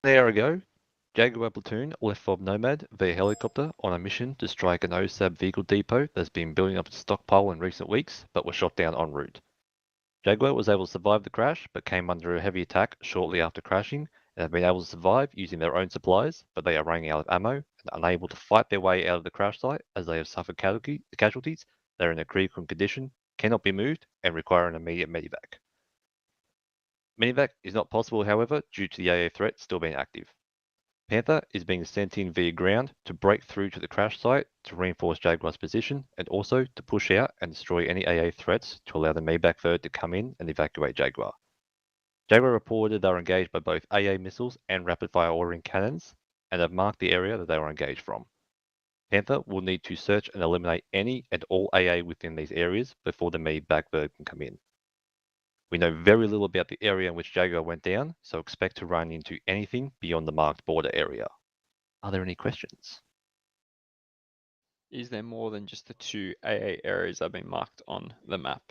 An hour ago, Jaguar platoon left FOB Nomad via helicopter on a mission to strike an OSAB vehicle depot that's been building up its stockpile in recent weeks, but was shot down en route. Jaguar was able to survive the crash, but came under a heavy attack shortly after crashing, and have been able to survive using their own supplies, but they are running out of ammo and unable to fight their way out of the crash site as they have suffered casualties. They are in a critical condition, cannot be moved, and require an immediate Medivac. Medivac is not possible, however, due to the AA threat still being active. Panther is being sent in via ground to break through to the crash site to reinforce Jaguar's position and also to push out and destroy any AA threats to allow the Medivac third to come in and evacuate Jaguar. Jaguar reported they were engaged by both AA missiles and rapid-fire ordering cannons and have marked the area that they were engaged from. Panther will need to search and eliminate any and all AA within these areas before the Medivac third can come in. We know very little about the area in which Jaguar went down, so expect to run into anything beyond the marked border area. Are there any questions? Is there more than just the 2 AA areas that have been marked on the map?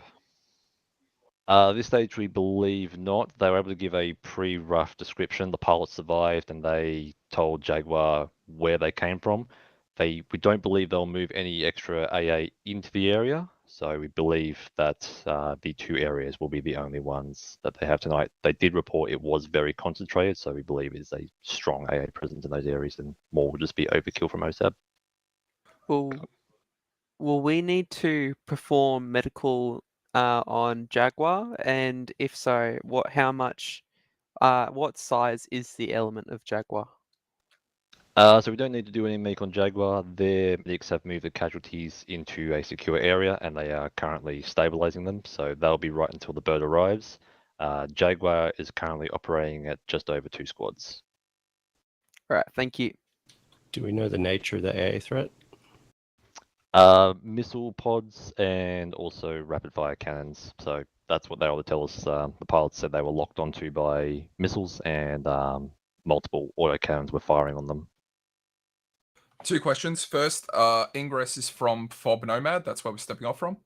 This stage we believe not. They were able to give a pretty rough description. The pilots survived and they told Jaguar where they came from. We don't believe they'll move any extra AA into the area, so we believe that the 2 areas will be the only ones that they have tonight. They did report it was very concentrated, so we believe it is a strong AA presence in those areas, and more will just be overkill from OSAB. Will we need to perform medical on Jaguar? And if so, what size is the element of Jaguar? So we don't need to do any make on Jaguar. Their medics have moved the casualties into a secure area and they are currently stabilizing them. So they'll be right until the bird arrives. Jaguar is currently operating at just over 2 squads. All right, thank you. Do we know the nature of the AA threat? Missile pods and also rapid fire cannons. So that's what they were able to tell us. The pilots said they were locked onto by missiles and multiple autocannons were firing on them. 2 questions. First, ingress is from FOB Nomad. That's where we're stepping off from.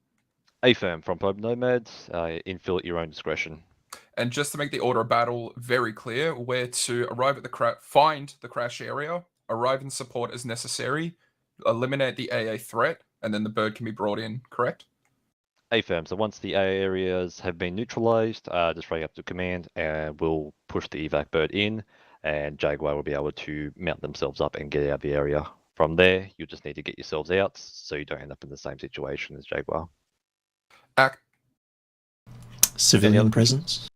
Affirm from FOB Nomad. Infill at your own discretion. And just to make the order of battle very clear, we're to arrive at find the crash area, arrive and support as necessary, eliminate the AA threat, and then the bird can be brought in, correct? Affirm. So once the AA areas have been neutralized, just ring up to command and we'll push the evac bird in and Jaguar will be able to mount themselves up and get out of the area. From there, you just need to get yourselves out so you don't end up in the same situation as Jaguar. Civilian presence?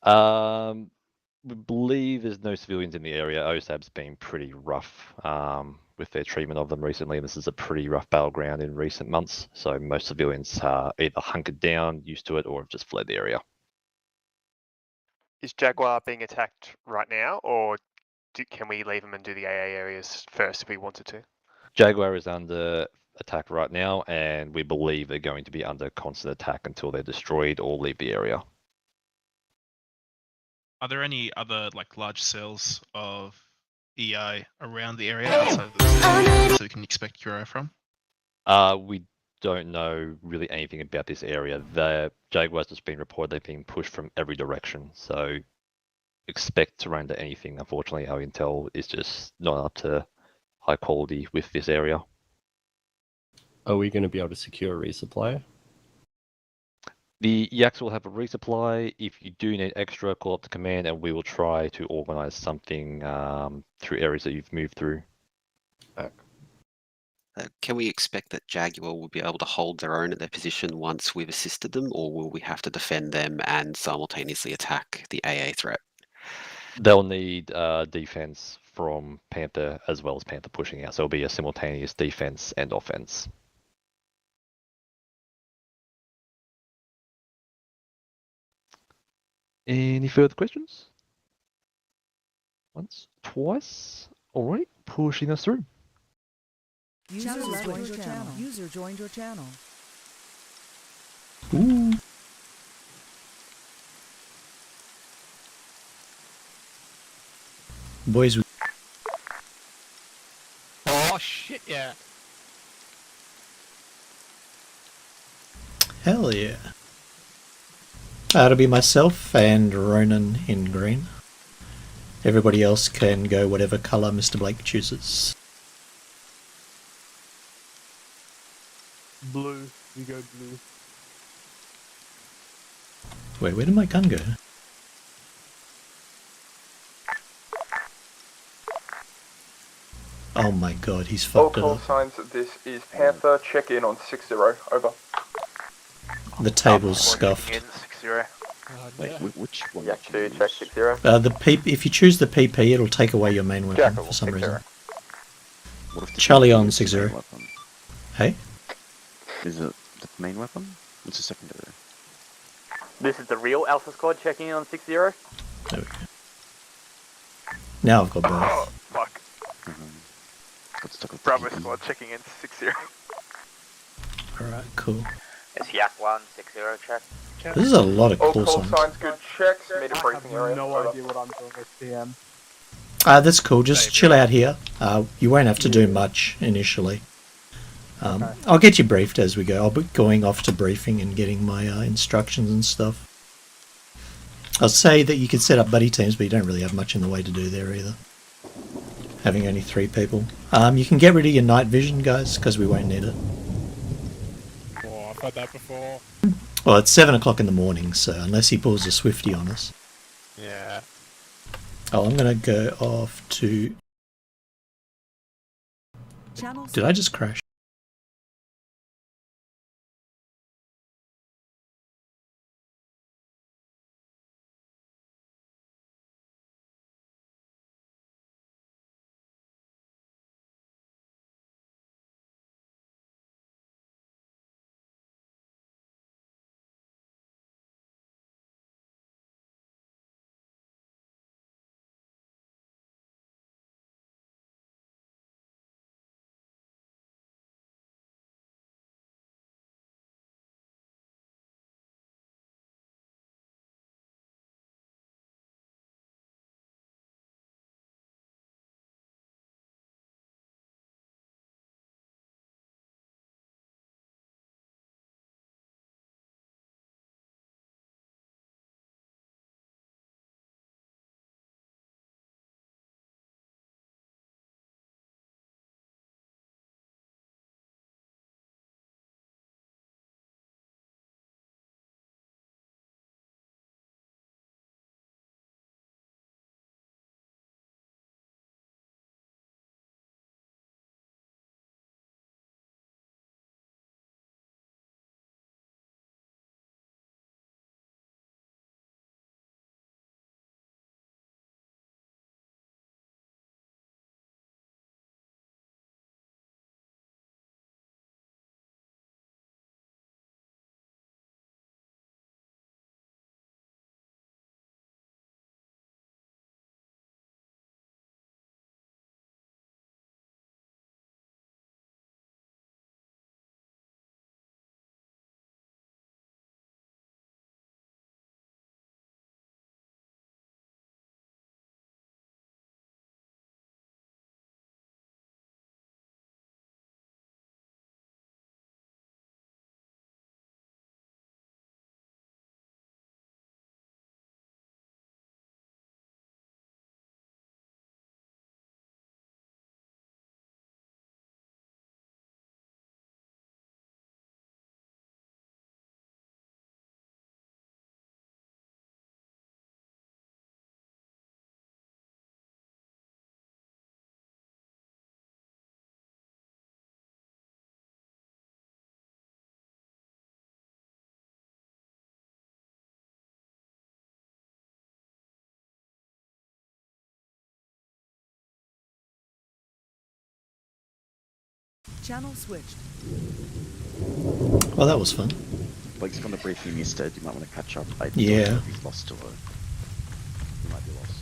We believe there's no civilians in the area. OSAB's been pretty rough with their treatment of them recently. This is a pretty rough battleground in recent months, so most civilians are either hunkered down, used to it, or have just fled the area. Is Jaguar being attacked right now, or can we leave them and do the AA areas first if we wanted to? Jaguar is under attack right now, and we believe they're going to be under constant attack until they're destroyed or leave the area. Are there any other large cells of EI around the area outside of the so we can expect Euro from? We don't know really anything about this area. The Jaguars has been reported they've been pushed from every direction, so expect to run into anything. Unfortunately, our intel is just not up to high quality with this area. Are we going to be able to secure a resupply? The Yaks will have a resupply. If you do need extra, call up the command and we will try to organize something through areas that you've moved through. Can we expect that Jaguar will be able to hold their own at their position once we've assisted them, or will we have to defend them and simultaneously attack the AA threat? They'll need defense from Panther as well as Panther pushing out, so it'll be a simultaneous defense and offense. Any further questions? Once, twice. All right, pushing us through. User joined your channel. User joined your channel. Ooh. Boys, Oh shit, yeah. hell yeah. That'll be myself and Ronan in green. Everybody else can go whatever colour Mr. Blake chooses. Blue. We go blue. Wait, where did my gun go? Oh my god, he's All fucked it call up. signs, this is Panther, check in on 60, over. The table's scuffed. 60. Wait, which one? Yak 2, check 60. If you choose the PP, it'll take away your main weapon Jackal, for some 60. reason. What if the Charlie PP on is the 60. main weapon? Hey? Is it the main weapon? What's the secondary? This is the real Alpha Squad checking in on 60. There we go. Now I've got both. Oh, fuck. Got stuck with Bravo PP. squad checking in 60. Alright, cool. It's Jaguar 60 check. This is a lot of All call call signs. signs, good checks, made a I briefing have area, no over. idea what I'm doing with PM. That's cool, just chill out here. You won't have to do much initially. Okay. I'll get you briefed as we go. I'll be going off to briefing and getting my instructions and stuff. I'll say that you can set up buddy teams, but you don't really have much in the way to do there either. Having only 3 people. You can get rid of your night vision, guys, because we won't need it. Oh, I've had that before. Well, it's 7 o'clock in the morning, so unless he pulls a Swifty on us. Yeah. Oh, I'm going to go off to... Did I just crash? Channel switched. Well, that was fun. Blake's gonna brief you instead. You might want to catch up. I don't Yeah. know if he's lost to it. He might be lost.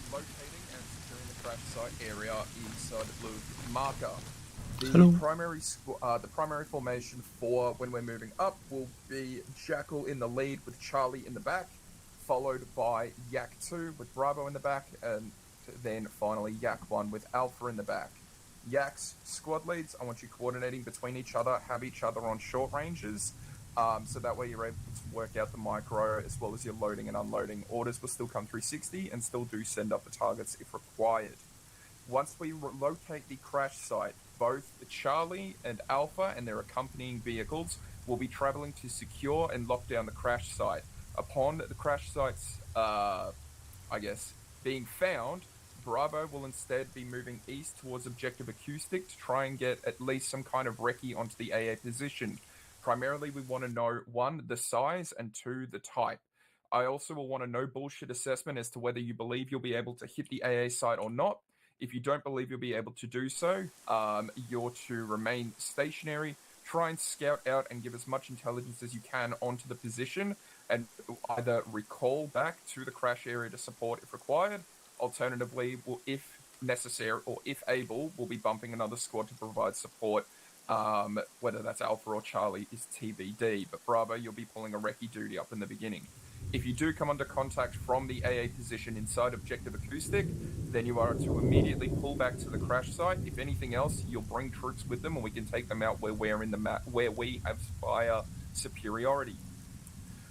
Locating and securing the crash site area inside the blue marker. The Hello. the primary formation for when we're moving up will be Jackal in the lead with Charlie in the back, followed by Yak 2 with Bravo in the back, and then finally Yak 1 with Alpha in the back. Yak's squad leads, I want you coordinating between each other, have each other on short ranges, so that way you're able to work out the micro as well as your loading and unloading. Orders will still come 360 and still do send up the targets if required. Once we locate the crash site, both Charlie and Alpha and their accompanying vehicles will be traveling to secure and lock down the crash site. Upon the crash site's, being found, Bravo will instead be moving east towards Objective Acoustic to try and get at least some kind of recce onto the AA position. Primarily, we want to know, 1, the size, and 2, the type. I also will want a no bullshit assessment as to whether you believe you'll be able to hit the AA site or not. If you don't believe you'll be able to do so, you're to remain stationary, try and scout out and give as much intelligence as you can onto the position, and either recall back to the crash area to support if required. Alternatively, if necessary or if able, we'll be bumping another squad to provide support. Whether that's Alpha or Charlie is TBD, but Bravo, you'll be pulling a recce duty up in the beginning. If you do come under contact from the AA position inside Objective Acoustic, then you are to immediately pull back to the crash site. If anything else, you'll bring troops with them and we can take them out where we're in the map, where we have fire superiority.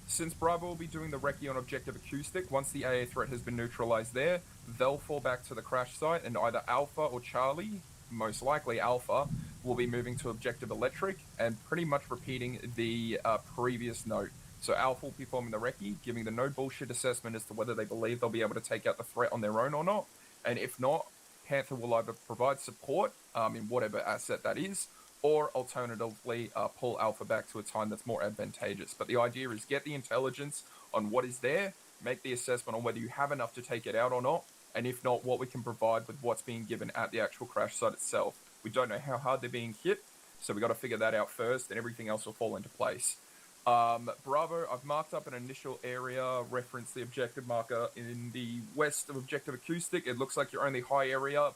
Since Bravo will be doing the recce on Objective Acoustic, once the AA threat has been neutralized there, they'll fall back to the crash site and either Alpha or Charlie, most likely Alpha, will be moving to Objective Electric and pretty much repeating the previous note. So Alpha will be performing the recce, giving the no bullshit assessment as to whether they believe they'll be able to take out the threat on their own or not. And if not, Panther will either provide support in whatever asset that is, or alternatively pull Alpha back to a time that's more advantageous. But the idea is get the intelligence on what is there, make the assessment on whether you have enough to take it out or not, and if not, what we can provide with what's being given at the actual crash site itself. We don't know how hard they're being hit, so we got to figure that out first, and everything else will fall into place. Bravo, I've marked up an initial area, reference the objective marker in the west of Objective Acoustic. It looks like your only high area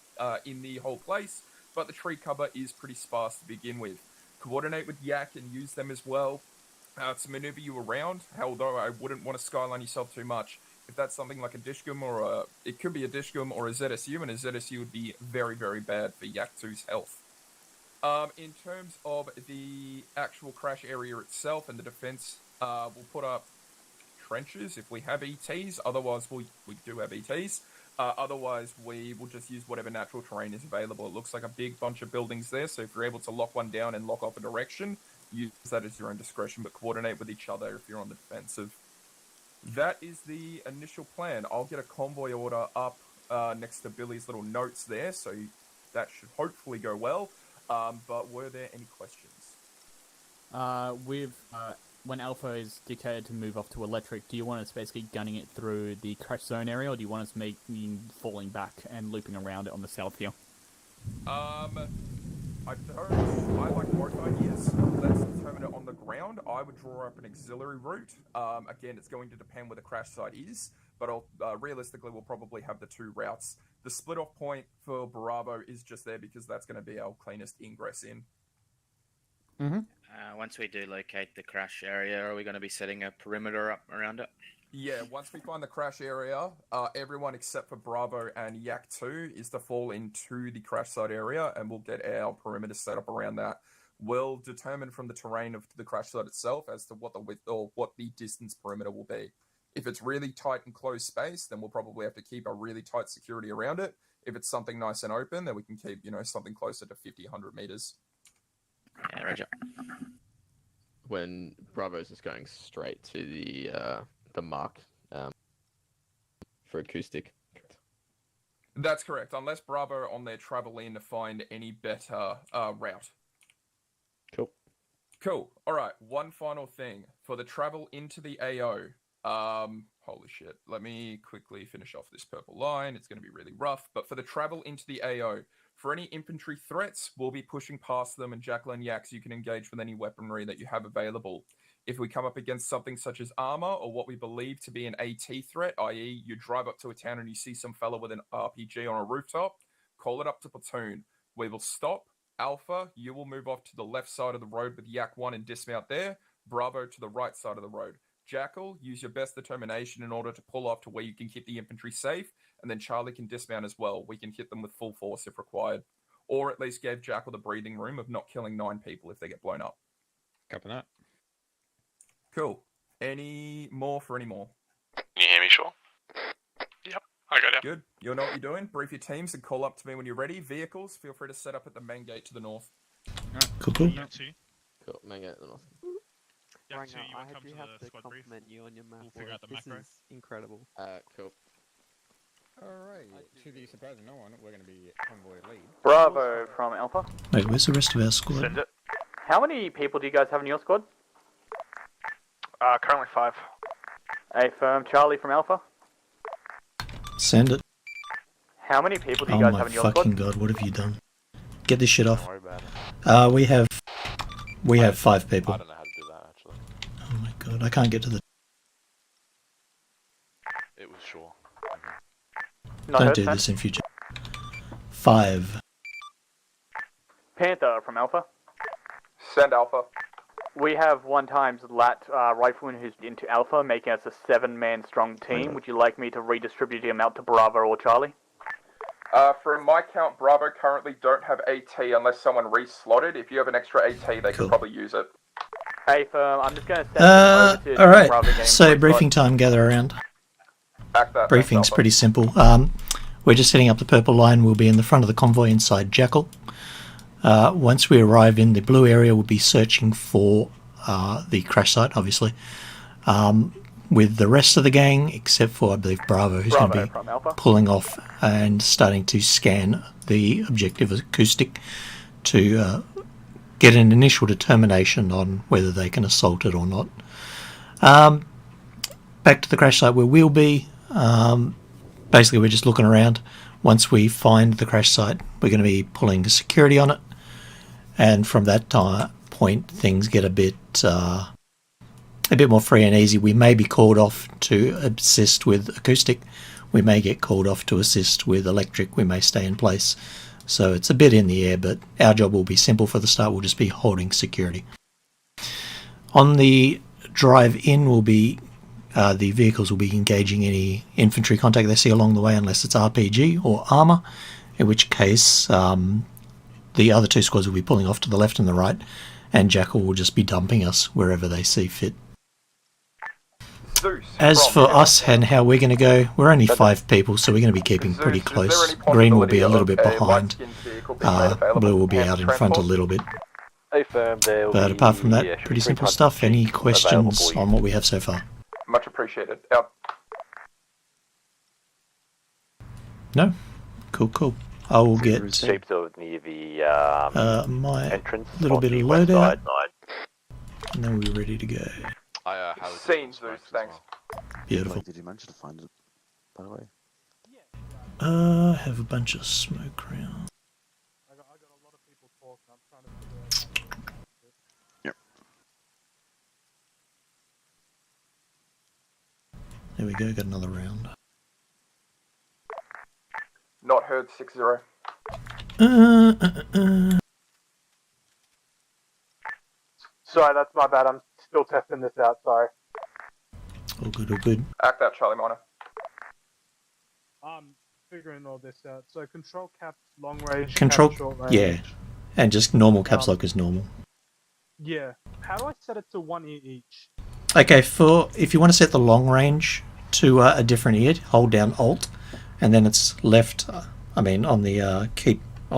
in the whole place, but the tree cover is pretty sparse to begin with. Coordinate with Yak and use them as well to maneuver you around, although I wouldn't want to skyline yourself too much. If that's something like a Dishgum or it could be a Dishgum or a ZSU, and a ZSU would be very, very bad for Yak 2's health. In terms of the actual crash area itself and the defense, we'll put up trenches if we have ETs. Otherwise, we do have ETs. Otherwise, we will just use whatever natural terrain is available. It looks like a big bunch of buildings there, so if you're able to lock one down and lock off a direction, use that as your own discretion, but coordinate with each other if you're on the defensive. That is the initial plan. I'll get a convoy order up next to Billy's little notes there, so that should hopefully go well. But were there any questions? When Alpha is dictated to move off to Electric, do you want us basically gunning it through the crash zone area, or do you want us falling back and looping around it on the south here? I like both ideas. Let's determine it on the ground. I would draw up an auxiliary route. Again, it's going to depend where the crash site is, but realistically, we'll probably have the two routes. The split-off point for Bravo is just there because that's going to be our cleanest ingress in. Mm-hmm. Once we do locate the crash area, are we going to be setting a perimeter up around it? Yeah, once we find the crash area, everyone except for Bravo and Yak 2 is to fall into the crash site area, and we'll get our perimeter set up around that. We'll determine from the terrain of the crash site itself as to what the width or what the distance perimeter will be. If it's really tight and closed space, then we'll probably have to keep a really tight security around it. If it's something nice and open, then we can keep, something closer to 50, 100 meters. Yeah, Roger. When Bravo's just going straight to the mark for acoustic. That's correct, unless Bravo on their travel in to find any better route. Cool. All right, one final thing. For the travel into the AO, holy shit, let me quickly finish off this purple line. It's going to be really rough, but for the travel into the AO, for any infantry threats, we'll be pushing past them, and Jacqueline Yaks, you can engage with any weaponry that you have available. If we come up against something such as ARMA or what we believe to be an AT threat, i.e. you drive up to a town and you see some fella with an RPG on a rooftop, call it up to platoon. We will stop. Alpha, you will move off to the left side of the road with Yak 1 and dismount there. Bravo to the right side of the road. Jackal, use your best determination in order to pull off to where you can keep the infantry safe and then Charlie can dismount as well. We can hit them with full force if required, or at least give Jackal the breathing room of not killing 9 people if they get blown up. Copy that. Cool. Any more for any more? Can you hear me, Shaw? Yep, I got it. Good. You'll know what you're doing. Brief your teams and call up to me when you're ready. Vehicles, feel free to set up at the main gate to the north. Cool, cool. Cool, main gate to the north. Yeah, Right so now, you I want to come do to have the to squad brief? compliment you on your math We'll figure work. out the This macro. is incredible. Cool. Alright, to the surprise of no one, we're going to be convoy lead. Bravo from Alpha. Wait, where's the rest of our squad? Send it. How many people do you guys have in your squad? Currently 5. Affirm. Charlie from Alpha. Send it. How many people do you Oh guys my have in your fucking squad? god, what have you done? Get this shit off. Don't worry about it. We have 5 people. I don't know how to do that, actually. Oh my god, I can't get to the... It was Shaw. Don't do this in future. 5. Panther from Alpha. Send Alpha. We have 1 times lat rifleman who's into Alpha, making us a 7-man strong team. Would you like me to redistribute him out to Bravo or Charlie? From my count, Bravo currently don't have AT unless someone re-slotted. If you have an extra AT, they could probably use it. Affirm. I'm just going to send him over to Alright, Bravo game. so briefing time, gather around. Back that. Briefing's pretty simple. We're just setting up the purple line. We'll be in the front of the convoy inside Jackal. Once we arrive in the blue area, we'll be searching for the crash site, obviously. With the rest of the gang, except for, I believe, Bravo, who's going to be pulling off and starting to scan the objective acoustic to get an initial determination on whether they can assault it or not. Back to the crash site where we'll be. Basically, we're just looking around. Once we find the crash site, we're going to be pulling security on it. And from that point, things get a bit more free and easy. We may be called off to assist with acoustic. We may get called off to assist with electric. We may stay in place. So it's a bit in the air, but our job will be simple for the start. We'll just be holding security. On the drive in, will be the vehicles will be engaging any infantry contact they see along the way, unless it's RPG or ARMA, in which case the other 2 squads will be pulling off to the left and the right, and Jackal will just be dumping us wherever they see fit. As for us and how we're going to go, we're only 5 people, so we're going to be keeping pretty close. Green will be a little bit behind. Blue will be out in front a little bit. But apart from that, pretty simple stuff. Any questions on what we have so far? Much appreciated. Out. No? Cool. I will get near the my entrance little bit of loadout, and then we're ready to go. Seen Zeus, thanks. Beautiful. Did you manage to find it, by the way? I have a bunch of smoke rounds. Yep. There we go, got another round. Not heard 6-0. Sorry, that's my bad. I'm still testing this out. Sorry. All good. Act out, Charlie Minor. I'm figuring all this out. So control caps, long range, Control, caps, short range. yeah. And just normal caps lock is normal. Yeah. How do I set it to 1 ear each? Okay, if you want to set the long range to a different ear, hold down Alt, and then it's left, on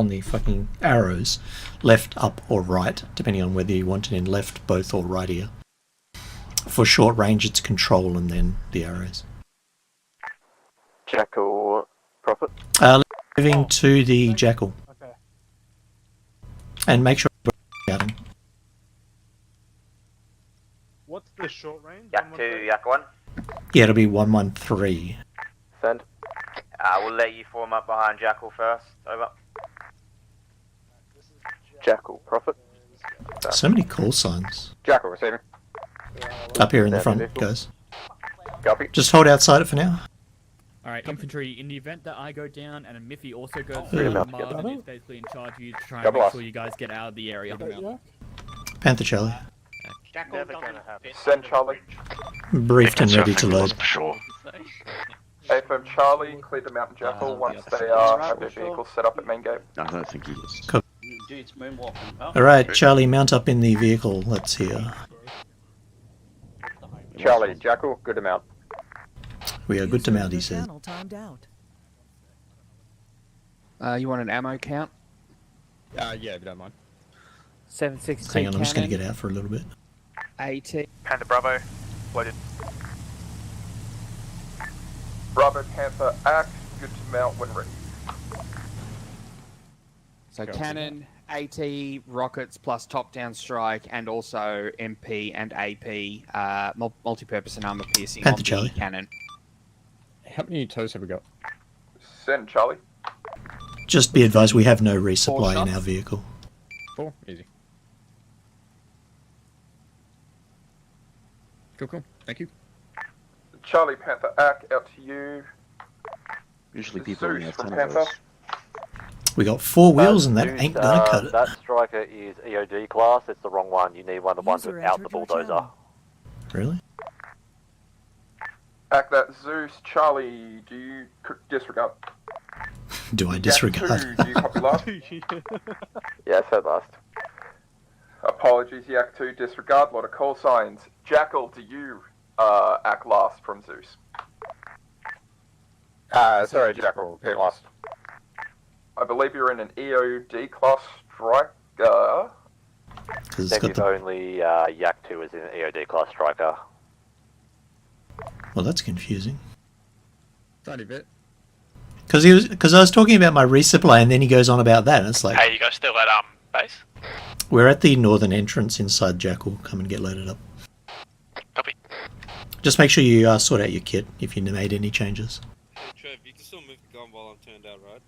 the fucking arrows, left, up, or right, depending on whether you want it in left, both, or right ear. For short range, it's control and then the arrows. Jackal Prophet. Moving to the Jackal. Okay. And make sure you're out. What's the short range? Yak 2, Yak 1. Yeah, it'll be 113. Send. We'll let you form up behind Jackal first. Over. Jackal Prophet. So many call signs. Jackal receiving. Up here in the front, guys. Copy. Just hold outside it for now. Alright, infantry, in the event that I go down and Miffy also goes Yeah. down, Marvin is basically in charge of you to try and make sure you guys get out of the area. Panther Charlie. Never gonna happen. Send Charlie. Briefed and ready to load. Sure. AFM Charlie, clear the Mountain Jackal once they have their vehicles set up at main gate. I don't think he is. Dude's moonwalking. Alright, Charlie, mount up in the vehicle. Let's hear. Charlie, Jackal, good amount. We are good to mount, he says. Timed out. You want an ammo count? Yeah, if you don't mind. 7.62 Hang on, I'm just going to cannon, get out for a little bit. 80. Panther Bravo, loaded. Bravo Panther, act, good to mount when ready. So cannon, AT, rockets plus top-down strike, and also MP and AP, multi-purpose and armor piercing Panther on Charlie. the cannon. How many toes have we got? Send Charlie. Just be advised, we have no resupply in our vehicle. 4, easy. Cool. Thank you. Charlie Panther, act, out to you. Usually people only have Zeus 10 from of those. Panther. We got 4 wheels and that ain't gonna cut it. That striker is EOD class. It's the wrong one. You need one of the ones User without the entered your bulldozer. channel. Really? Act that Zeus. Charlie, do you disregard? Do I Yak disregard? 2, do you copy last? Yeah, I said last. Apologies, Yak 2, disregard. Lot of call signs. Jackal, do you act last from Zeus? Sorry, Jackal, hit last. I believe you're in an EOD class striker. Because it's got the... only Yak 2 is in an EOD class striker. Well, that's confusing. Tiny bit. Because I was talking about my resupply and then he goes on about that and it's like... Hey, you guys still at base? We're at the northern entrance inside Jackal. Come and get loaded up. Copy. Just make sure you sort out your kit if you made any changes. Trev, you can still move the gun while I'm turned out, right?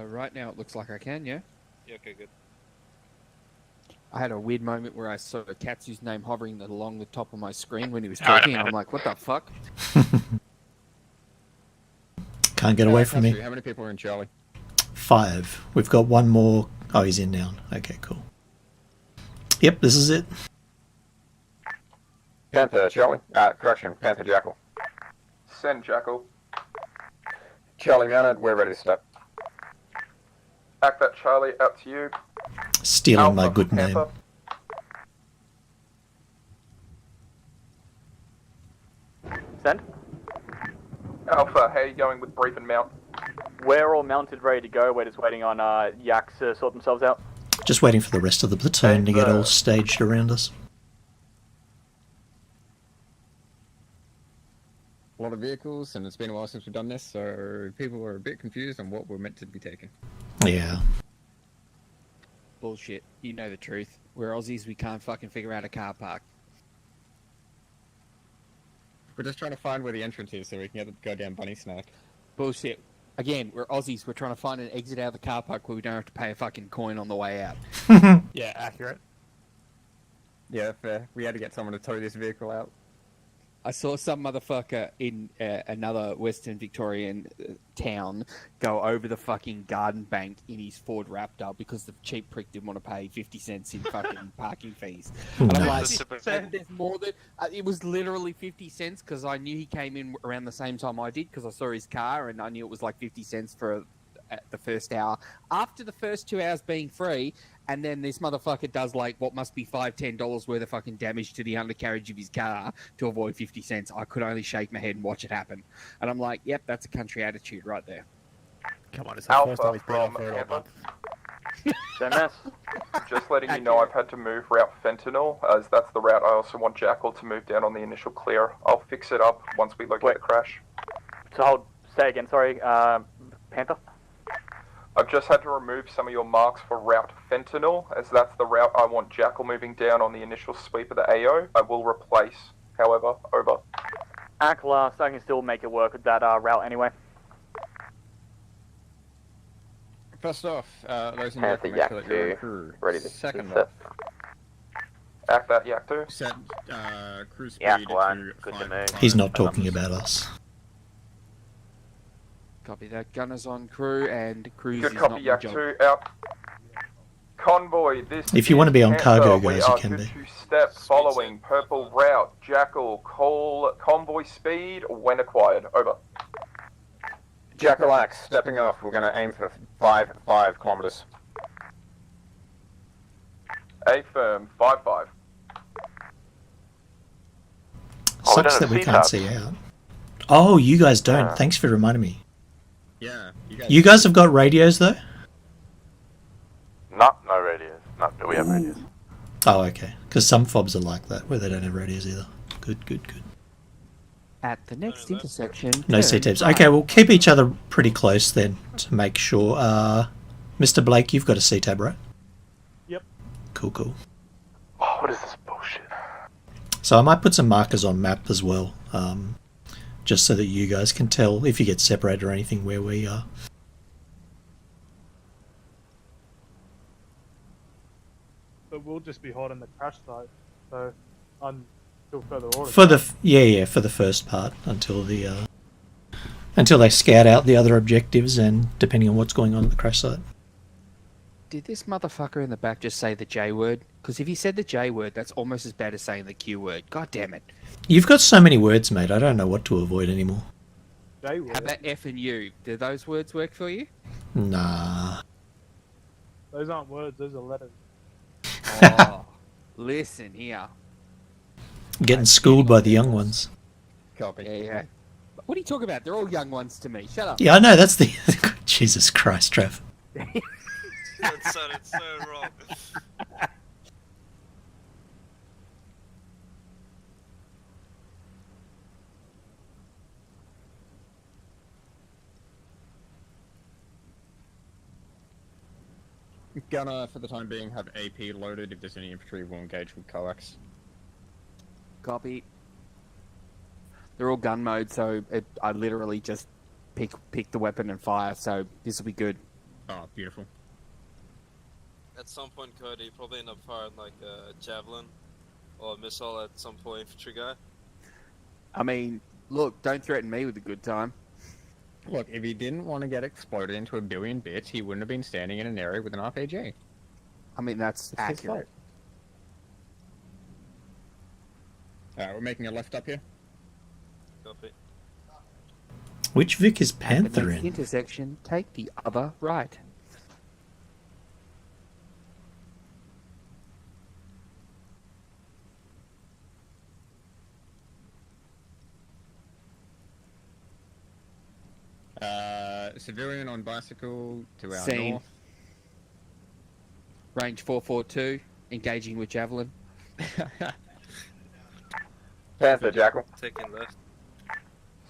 Right now it looks like I can, yeah? Yeah, okay, good. I had a weird moment where I saw Katsu's name hovering along the top of my screen when he was talking, and I'm like, what the fuck? Can't get away from me. How many people are in Charlie? 5. We've got one more. Oh, he's in now. Okay, cool. Yep, this is it. Panther, Charlie. Correction, Panther Jackal. Send Jackal. Charlie mounted, we're ready to step. Act that Charlie, out to you. Stealing Alpha my from good name. Panther. Send. Alpha, how are you going with brief and mount? We're all mounted, ready to go. We're just waiting on Yaks to sort themselves out. Just waiting for the rest of the platoon to get all staged around us. A lot of vehicles, and it's been a while since we've done this, so people are a bit confused on what we're meant to be taking. Yeah. Bullshit. You know the truth. We're Aussies, we can't fucking figure out a car park. We're just trying to find where the entrance is so we can get the goddamn bunny snack. Bullshit. Again, we're Aussies, we're trying to find an exit out of the car park where we don't have to pay a fucking coin on the way out. Yeah, accurate. Yeah, fair. We had to get someone to tow this vehicle out. I saw some motherfucker in another Western Victorian town go over the fucking garden bank in his Ford Raptor because the cheap prick didn't want to pay 50 cents in fucking parking fees. And I'm like, so there's more than... it was literally 50 cents because I knew he came in around the same time I did because I saw his car and I knew it was like 50 cents for the first hour. After the first 2 hours being free, and then this motherfucker does like what must be $5-10 worth of fucking damage to the undercarriage of his car to avoid 50 cents. I could only shake my head and watch it happen. And I'm like, yep, that's a country attitude right there. Come on, it's the first time he's been on for a month. Just letting you know I've had to move route Fentanyl, as that's the route I also want Jackal to move down on the initial clear. I'll fix it up once we locate the crash. So hold, say again, sorry, Panther? I've just had to remove some of your marks for route Fentanyl, as that's the route I want Jackal moving down on the initial sweep of the AO. I will replace, however, over. Act last, I can still make it work with that route anyway. First off, those in Panther, the Yak make sure that you're 2, on crew. ready to Second set. off, Act that, Yak 2. set cruise speed Yak 1, to good to 5. move. He's not talking about us. Copy that. Gunners on crew and cruise Good is copy, not my Yak job. 2, out. Convoy, this If you want to be on Panther. cargo, We guys, you are can good be. to step following purple route. Jackal, call convoy speed when acquired. Over. Jackal Axe, stepping off. We're going to aim for 5 kilometers. A firm, 5-5. Sucks that we can't see out. Oh, you guys don't. Thanks for reminding me. Yeah. You guys have got radios though? No radios. No, do we have radios? Oh, okay. Because some FOBs are like that, where they don't have radios either. Good, good, good. At the next intersection. No C-tapes. Okay, we'll keep each other pretty close then to make sure. Mr. Blake, you've got a C-tab, right? Yep. Cool, cool. Oh, what is this bullshit? So I might put some markers on map as well, just so that you guys can tell if you get separated or anything where we are. But we'll just be holding the crash site, so until further orders. For the for the first part until they scout out the other objectives and depending on what's going on at the crash site. Did this motherfucker in the back just say the J word? Because if he said the J word, that's almost as bad as saying the Q word. God damn it. You've got so many words, mate. I don't know what to avoid anymore. J word. How about F and U? Do those words work for you? Nah. Those aren't words, those are letters. Oh, listen here. Getting schooled by the young ones. Copy. Yeah. What are you talking about? They're all young ones to me. Shut up. Yeah, I know. That's the Jesus Christ, Trev. That sounded so wrong. Gunner, for the time being, have AP loaded. If there's any infantry, we'll engage with coax. Copy. They're all gun mode, so I literally just pick the weapon and fire, so this will be good. Oh, beautiful. At some point, Cody, you probably end up firing like a javelin or a missile at some poor infantry guy. I mean, look, don't threaten me with a good time. Look, if he didn't want to get exploded into a billion bits, he wouldn't have been standing in an area with an RPG. I mean, that's It's his accurate. fault. Alright, we're making a left up here. Copy. Which Vic is At the Panther next in? intersection, take the other right. Civilian on bicycle to our Seen. north. Range 442, engaging with javelin. Panther, Jackal. Taking left.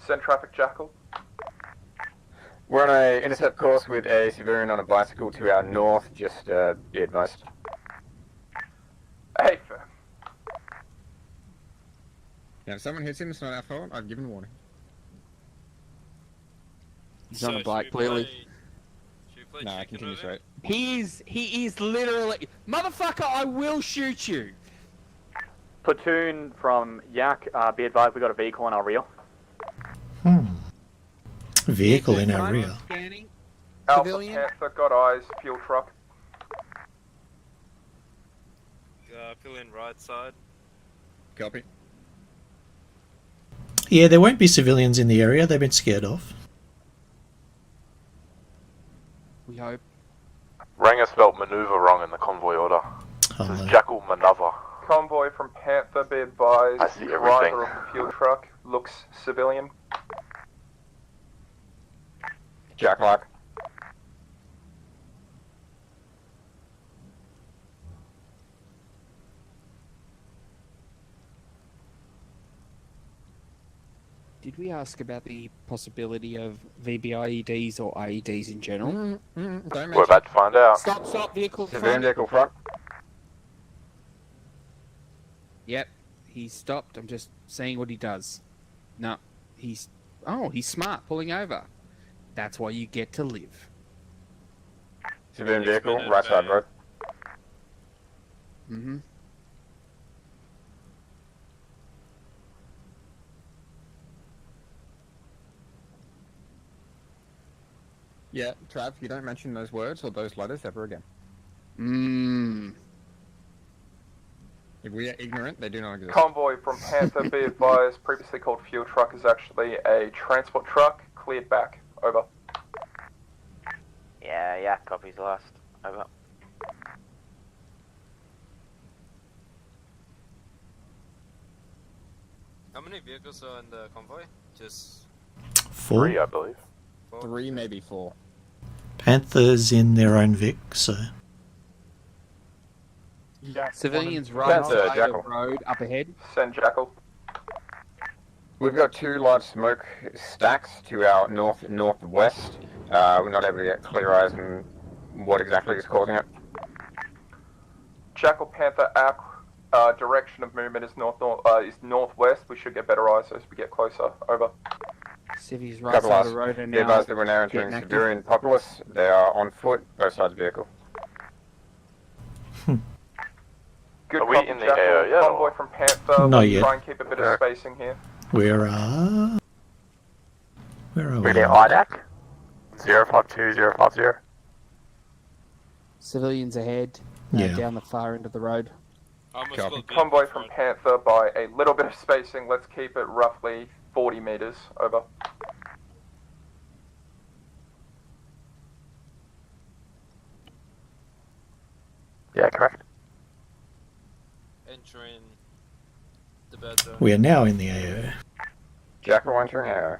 Send traffic, Jackal. We're on a intercept course with a civilian on a bicycle to our north, just be advised. A firm. Now, if someone hits him, it's not our fault. I've given warning. He's on a bike, clearly. No, I continue straight. He is literally... Motherfucker, I will shoot you! Platoon from Yak, be advised we got a vehicle in our rear. Vehicle in our rear. Scanning. Alpha Civilian. Panther, got eyes, fuel truck. Fill in right side. Copy. Yeah, there won't be civilians in the area. They've been scared off. We hope. Ranger spelled maneuver wrong in the convoy order. This is Jackal maneuver. Convoy from Panther, be advised. I see everything. Driver of the fuel truck looks civilian. Jacklock. Did we ask about the possibility of VBIEDs or IEDs in general? Don't We're mention. about to find out. Stop, vehicle Civilian front. vehicle front. Yep, he's stopped. I'm just seeing what he does. No, he's smart, pulling over. That's why you get to live. Civilian vehicle, right side road. Mm-hmm. Yeah, Trav, you don't mention those words or those letters ever again. If we are ignorant, they do not exist. Convoy from Panther, be advised, previously called fuel truck, is actually a transport truck. Cleared back. Over. Yeah, copies last. Over. How many vehicles are in the convoy? Just 4. 3, I believe. 3, maybe 4. Panthers in their own Vic, so. Civilians right Panther, side Jackal. of road up ahead. Send Jackal. We've got 2 large smoke stacks to our northwest. We're not able to get clear eyes on what exactly is causing it. Jackal Panther our direction of movement is northwest. We should get better eyes as we get closer. Over. Civvies right side of road and Be advised that we're now entering civilian populace. They are on foot, both sides of the vehicle. Good Are we copy, in the Jackal. AO yet, Convoy or? from Panther. Not Let's yet. try and keep a bit of spacing here. Where are we? IDAC? 052050. Civilians ahead. Yeah. Down the far end of the road. Convoy from Panther by a little bit of spacing. Let's keep it roughly 40 meters. Over. Yeah, correct. entering the bed zone. We are now in the AO. Jackal entering AO.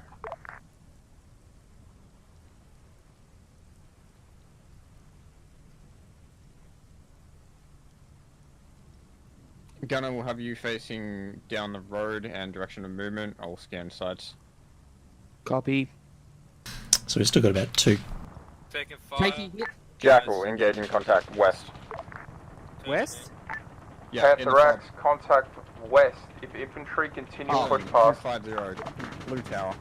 Gunner will have you facing down the road and direction of movement. I'll scan sights. Copy. So we've still got about 2. Taking fire. Taking hit. Jackal, engaging contact west. West? Yeah, in the Panther X, contact west. If infantry continue to push past. 250, blue tower.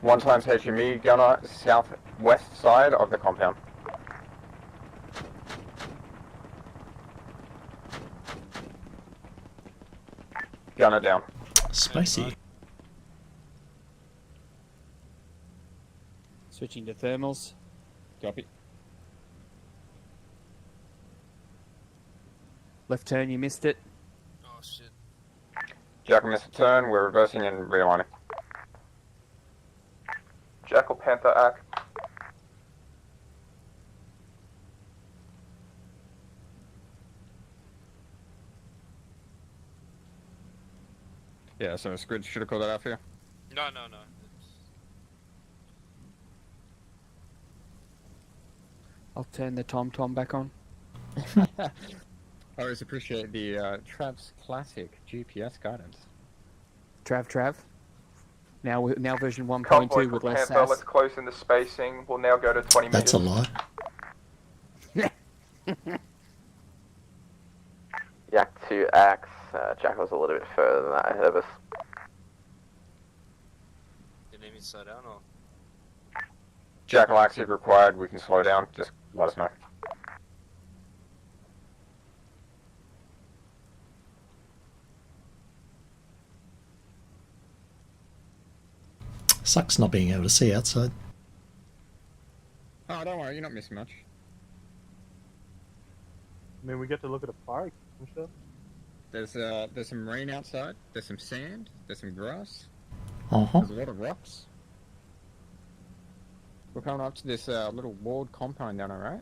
1 times HME gunner, southwest side of the compound. Gunner down. Spicy. Switching to thermals. Copy. Left turn, you missed it. Oh shit. Jackal missed a turn, we're reversing and realigning. Jackal Panther Act. Yeah, so Squid should have called that out for you. No. I'll turn the tom back on. I always appreciate the Trav's classic GPS guidance. Trav. Now version 1.2 Convoy with from less Panther, sass. let's close in the spacing. We'll now go to 20 That's a meters. lie. Yak 2X, Jackal's a little bit further than that ahead of us. You need me to slow down or? Jackal active required, we can slow down, just let us know. Sucks not being able to see outside. Oh, don't worry, you're not missing much. I mean, we get to look at a park and stuff. There's some rain outside, there's some sand, there's some grass, Uh-huh. there's a lot of rocks. We're coming up to this little walled compound down there, right?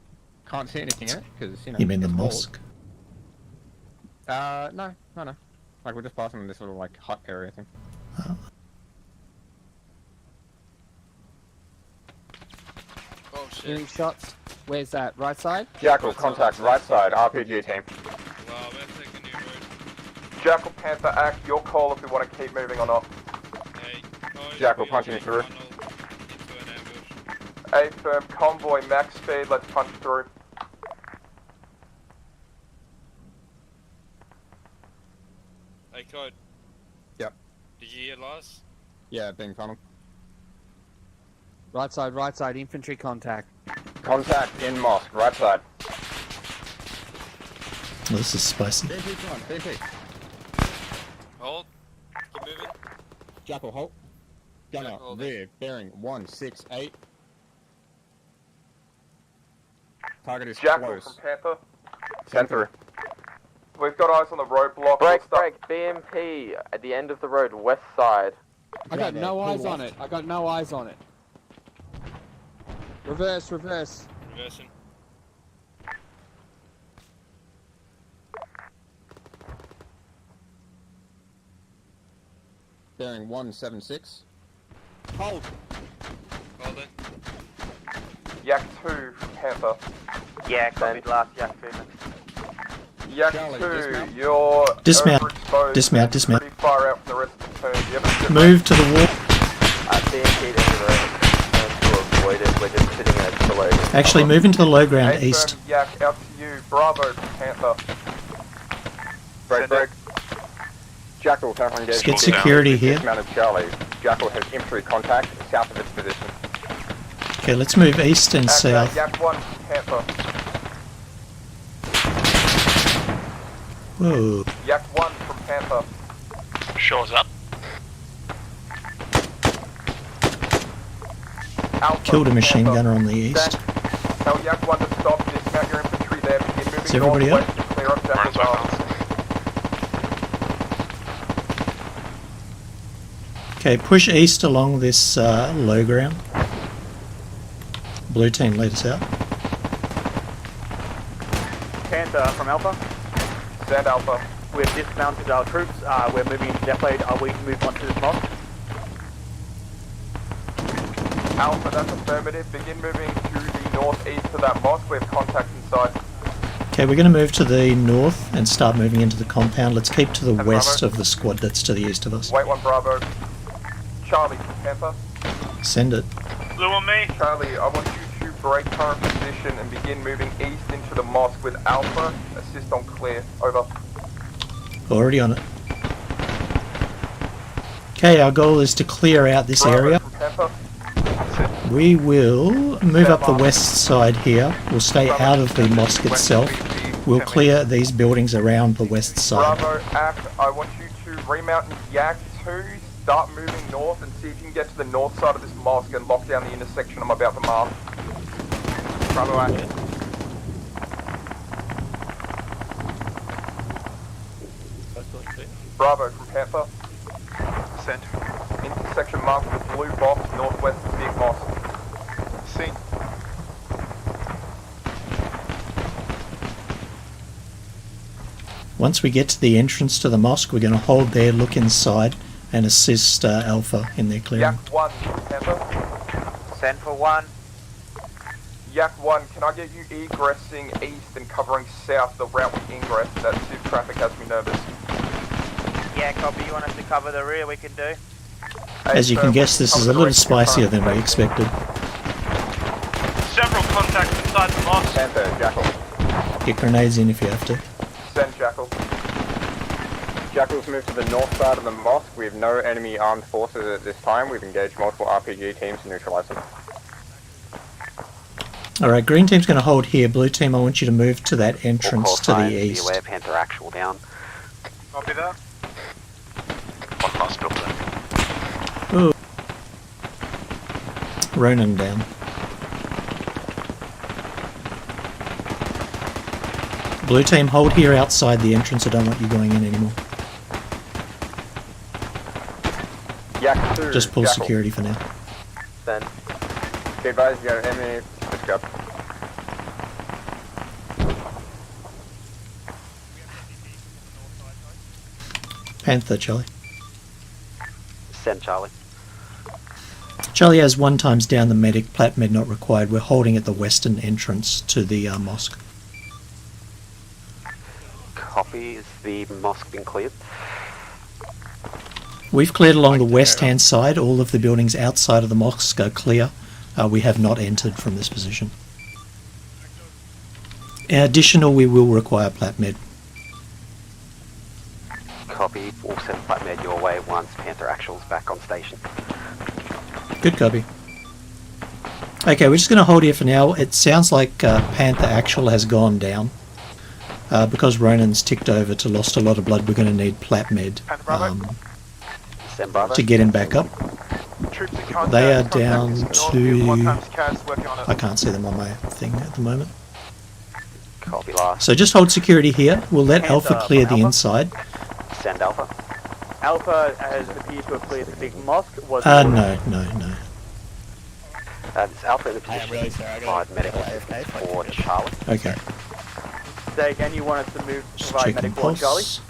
Can't see anything in it, because, you know, You mean the it's walled. mosque? No. Like, we're just passing this little, like, hut area thing. Oh shit. Hearing shots. Where's that? Right side? Jackal, contact right side, RPG team. Wow, we're taking new road. Jackal Panther Act, your call if we want to keep moving or not. Hey, Jackal punching through. into an ambush. A firm convoy, max speed, let's punch through. Hey, Code. Yep. Did you hear last? Yeah, being funneled. Right side, infantry contact. Contact in mosque, right side. Well, this is spicy. BP. Hold. Keep moving. Jackal, halt. Gunner, Jackal, hold rear, bearing 168. Target is Jackal close. from Panther. Send through. We've got eyes on the roadblock. Break, BMP at the end of the road, west side. I got no eyes on it. I got no eyes on it. Reverse. Reversing. Bearing 176. Hold. Hold it. Yak 2 from Panther. Yeah, copied last Yak 2. Yak Charlie, 2, dismount. you're Dismount. overexposed Dismount, and dismount. pretty far out from the rest of the platoon. Do you have a ship Move to the wall. BMP to the road. To avoid it, we're just sitting in a below. Actually, move into the low ground A-firm east. Yak out to you. Bravo from Panther. Break. Jackal, tower engagement. Let's get security here. Dismounted Charlie. Jackal has infantry contact south of its position. Okay, let's move east and south. Yak 1 from Panther. Whoa. Yak 1 from Panther. Shores up. Alpha Killed a from machine Panther. gunner on the east. Tell Yak 1 to stop, dismount your infantry there, begin moving Is everybody northwest up? to clear up Jackal's path. Okay, push east along this low ground. Blue team, lead us out. Panther from Alpha. Send Alpha. We've dismounted our troops. We're moving into defilade. Are we to move on to this mosque? Alpha, that's affirmative. Begin moving to the northeast of that mosque. We have contact inside. Okay, we're going to move to the north and start moving into the compound. Let's keep to the And west Bravo. of the squad that's to the east of us. Wait 1 Bravo. Charlie from Panther. Send it. Blue on me. Charlie, I want you to break current position and begin moving east into the mosque with Alpha. Assist on clear. Over. Already on it. Okay, our goal is to clear out this Bravo area. from Panther. We will move up the west side here. We'll stay out of the mosque itself. We'll clear these buildings around the west side. Bravo, act. I want you to remount in Yak 2. Start moving north and see if you can get to the north side of this mosque and lock down the intersection I'm about to mark. Bravo, act. Bravo from Panther. Send. Intersection marked with blue box northwest of Big Mosque. See. Once we get to the entrance to the mosque, we're going to hold there, look inside, and assist Alpha in their clearing. Yak 1 from Panther. Send for 1. Yak 1, can I get you egressing east and covering south the route we ingress? That civ traffic has me nervous. Yeah, copy. You want us to cover the rear? We can do. As you can guess, this is a little spicier than we expected. Several contacts inside the mosque. Panther, Jackal. Get grenades in if you have to. Send Jackal. Jackal's moved to the north side of the mosque. We have no enemy armed forces at this time. We've engaged multiple RPG teams to neutralize them. Alright, green team's going to hold here. Blue team, I want you to move to that entrance to the east. Be aware, Panther actual down. Copy that. One last building. Ooh. Ronan down. Blue team, hold here outside the entrance. I don't want you going in anymore. Yak 2, Just pull Jackal. security for now. Send. Be advised, you got an enemy. Let's go. Panther, Charlie. Send Charlie. Charlie has 1 times down the medic, plat med not required. We're holding at the western entrance to the mosque. Copy. Is the mosque been cleared? We've cleared along the west-hand side. All of the buildings outside of the mosque are clear. We have not entered from this position. Additional, we will require plat med. Copy. We'll send Plat Med your way once Panther Actual's back on station. Good copy. Okay, we're just going to hold here for now. It sounds like Panther Actual has gone down. Because Ronan's ticked over to lost a lot of blood, we're going to need plat med to get him back up. They are down to... I can't see them on my thing at the moment. last. So just hold security here. We'll let Alpha clear the inside. Send Alpha. Alpha has appeared to have cleared the big mosque. Was No. It's Alpha in the position to provide medical assistance for Charlie. Okay. Say again, you want us to move to Just provide checking medical on Charlie? pulse.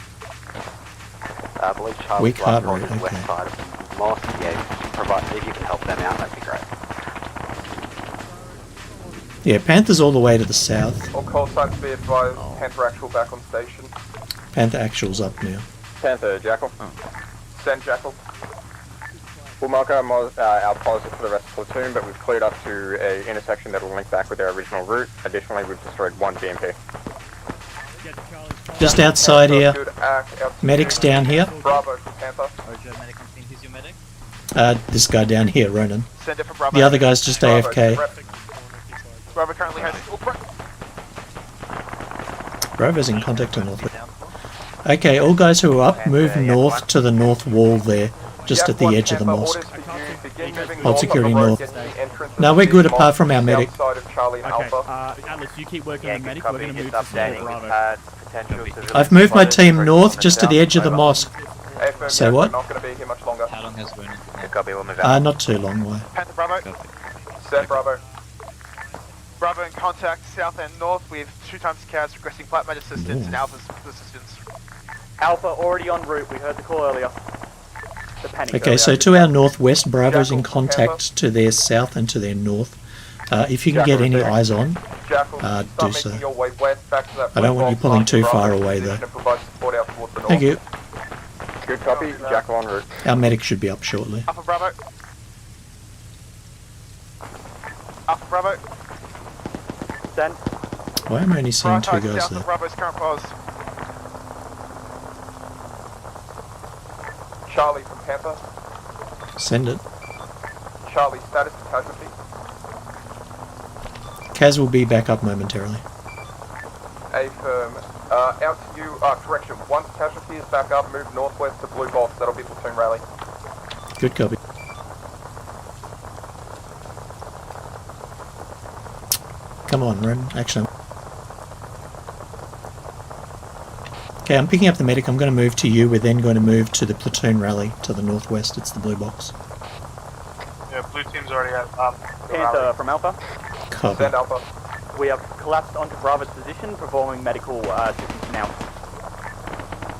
I believe Charlie's Weak heart last rate, is west okay. side of the mosque. Yeah, if you can help them out, that'd be great. Yeah, Panther's all the way to the south. All call signs be advised. Panther actual back on station. Panther actual's up now. Panther, Jackal. Send Jackal. We'll mark our positive for the rest of the platoon, but we've cleared up to a intersection that will link back with our original route. Additionally, we've destroyed one BMP. Just outside here. Good act. Out to Medics you. down here. Bravo for Panther. Who's your medic? This guy down here, Ronan. Send it for Bravo. The other guy's just AFK. Bravo currently has. Bravo's in contact to north. Okay, all guys who are up, move north to the north wall there, just at the edge of the mosque. Hold security north. No, we're good apart from our medic. Okay, Atlas, you keep working on the medic. We're going to move to Bravo. I've moved my team north just to the edge of the mosque. Say what? Not going to be here much longer. How long has Ronan? Copy, we'll move out. Not too long, why? Panther Bravo. Send Bravo. Bravo in contact south and north with 2 times CAS requesting flatmate assistance and Alpha's assistance. Alpha already en route. We heard the call earlier. The panic Okay, earlier. so to our northwest, Bravo's in contact to their south and to their north. If you can get any eyes on, do so. I don't want you pulling too far away though. Thank you. Good copy, Jackal en route. Our medic should be up shortly. Alpha Bravo. Alpha Bravo. Send. Why am I only seeing 2 Prioritize guys south there? of Bravo's current pause. Charlie from Panther. Send it. Charlie, status of casualty. Kaz will be back up momentarily. A firm. Out to you. Correction. Once casualty is back up, move northwest to Blue Box. That'll be platoon rally. Good copy. Come on, run. Action. Okay, I'm picking up the medic. I'm going to move to you. We're then going to move to the platoon rally to the northwest. It's the blue box. Yeah, blue team's already at Panther from Alpha. Copy. Send Alpha. We have collapsed onto Bravo's position, performing medical assistance now.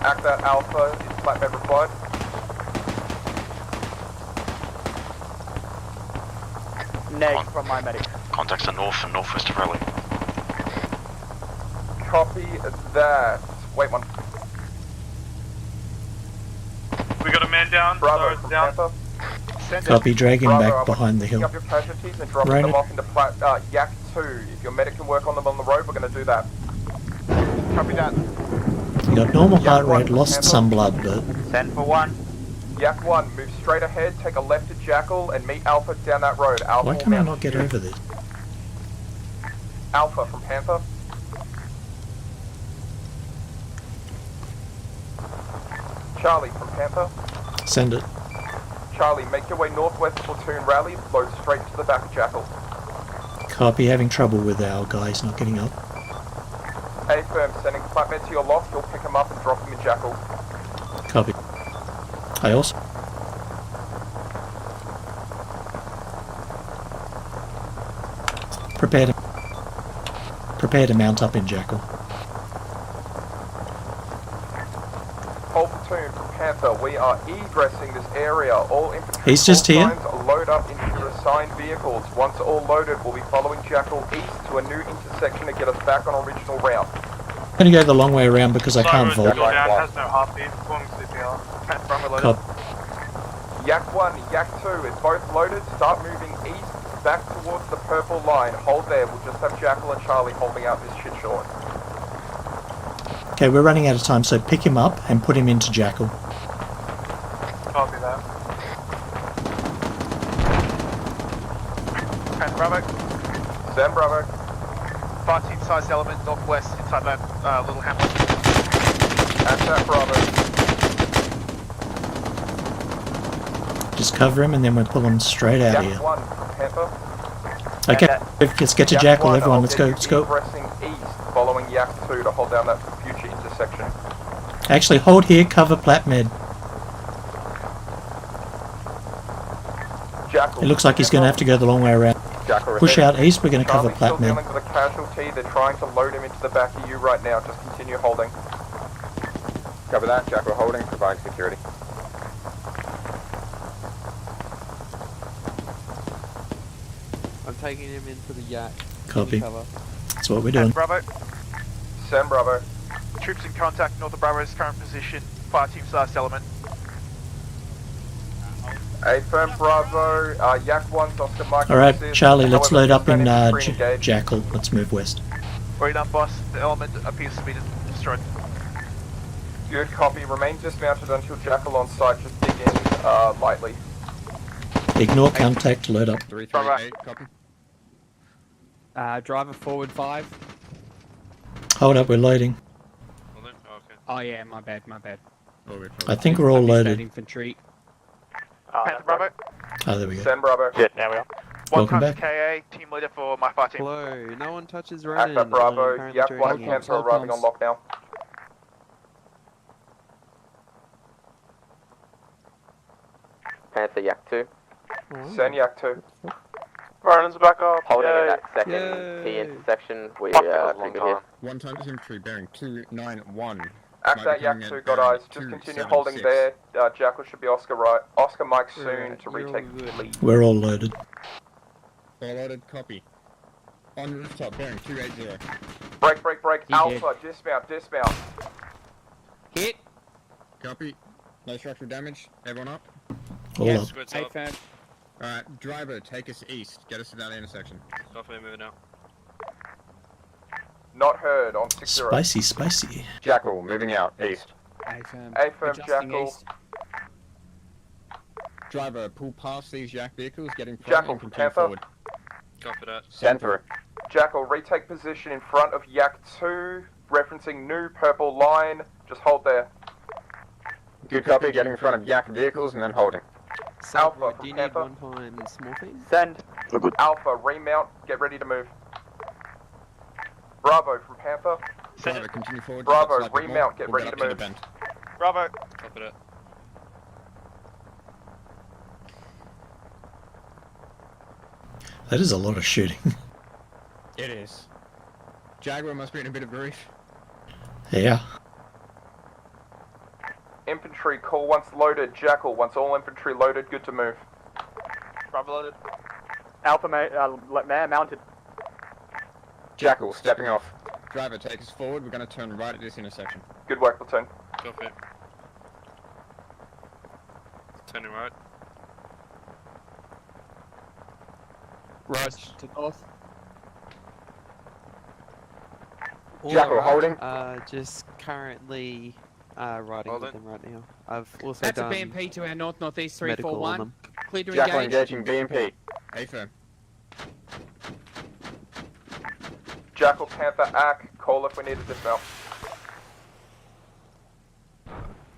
Act that Alpha is flatbed required. Neg from my medic. Contacts the north and northwest of Raleigh. Copy that. Wait one. We got a man down. Bravo so from down. Panther. Send Copy, drag him Bravo, back I want behind you the to pick hill. up your casualties and dropping Ronan. them off into Yak 2. If your medic can work on them on the road, we're going to do that. Copy that. You got normal heart Yak 1 rate, from lost Panther. some blood, but Send for 1. Yak 1, move straight ahead, take a left at Jackal, and meet Alpha down that road. Alpha why will can I mount not get you. over this? Alpha from Panther. Charlie from Panther. Send it. Charlie, make your way northwest platoon rally, load straight to the back of Jackal. Copy, having trouble with our guys not getting up. A firm, sending flatbed to your lock, you'll pick him up and drop him in Jackal. Copy. I also... Prepare to mount up in Jackal. Whole platoon from Panther, we are egressing this area. All infantry He's just call here. signs load up into your assigned vehicles. Once all loaded, we'll be following Jackal east to a new intersection to get us back on original route. I'm going to go the long way around because I can't vault. Down has no heartbeat. Performing CPR. Panther Bravo loaded. Copy. Yak 1, Yak 2, it's both loaded. Start moving east, back towards the purple line. Hold there, we'll just have Jackal and Charlie holding out this shit short. Okay, we're running out of time, so pick him up and put him into Jackal. Copy that. Panther Bravo. Sam Bravo. 5 team sized element northwest inside that little hamlet. That's that Bravo. Just cover him and then we'll pull him straight out Yak here. 1 from Panther. Okay, let's get to Yak Jackal, 1, everyone. I'll Let's get go. you Let's go. egressing east, following Yak 2 to hold down that future intersection. Actually, hold here. Cover Plat Med. Jackal. It looks like he's going to have to go the long way around. Jackal, Push repeat. out east. We're going to cover Charlie's Plat still Med. dealing with a casualty. They're trying to load him into the back of you right now. Just continue holding. Cover that. Jaguar holding, providing security. I'm taking him into the yak. Copy. Cover. That's what we're doing. Bravo. Send Bravo. Troops in contact north of Bravo's current position. Fire team's last element. A firm Bravo. Yak 1's Oscar Mike. All right, assist. Charlie. Let's However, load up in disadvantage is pre-engaged. Jackal. Let's move west. Already done, boss. The element appears to be destroyed. Good copy. Remain dismounted until Jackal on site. Just dig in lightly. Ignore contact. Load up. 338, copy. Driver forward 5. Hold up. We're loading. Oh yeah, my bad. I think we're all loaded. Infantry. Panther Bravo. Oh, there we go. Send Bravo. Yeah, now we are. Welcome 1 times back. KA, team leader for my fire team. Hello. No one touches Ronan. Alpha Bravo. Currently Yak doing 1 it. Panther arriving on lock now. Panther Yak 2. Send Yak 2. Ronan's back up. Holding Yay. in that second Yay. T intersection. We Fuck, that was a long good here. time. 1 times infantry bearing 291. Act that Yak 2 got eyes. Just continue holding there. Jackal should be Oscar right. Oscar Mike soon Right, to you're retake all the good. lead. We're all loaded. All loaded, copy. On rooftop bearing 280. Break. He Alpha, dismount. Hit. Copy. No structural damage. Everyone up? All up. Hey, fam. Alright, driver, take us east. Get us to that intersection. Copy, moving out. Not heard on 6-0. Spicy. Jackal, moving out, east. Hey, fam. A firm Adjusting Jackal. east. Driver, pull past these Yak vehicles, get in front Jackal, and continue Panther. forward. Copy that. Send through. Jackal, retake position in front of Yak 2, referencing new purple line. Just hold there. Good copy, getting in front of Yak vehicles and then holding. Alpha Alpha, from do you need Panther. one time small thing? Send. Alpha, remount, get ready to move. Bravo from Panther. Driver, continue forward. Bravo, Slightly more. remount, get We'll ready up to the move. bend. Bravo. Copy that. That is a lot of shooting. It is. Jaguar must be in a bit of grief. Yeah. Infantry, call once loaded. Jackal, once all infantry loaded, good to move. Bravo loaded. Alpha mounted. Jackal, stepping off. Driver, take us forward. We're going to turn right at this intersection. Good work, platoon. Copy. Turning right. Right to north. Jackal, holding. Just currently riding with Holding. them right now. I've also That's a done BMP to our northeast medical on 341. them. Clear to Jackal engage. engaging BMP. A firm. Jackal, Panther, ACK, call if we need a dismount.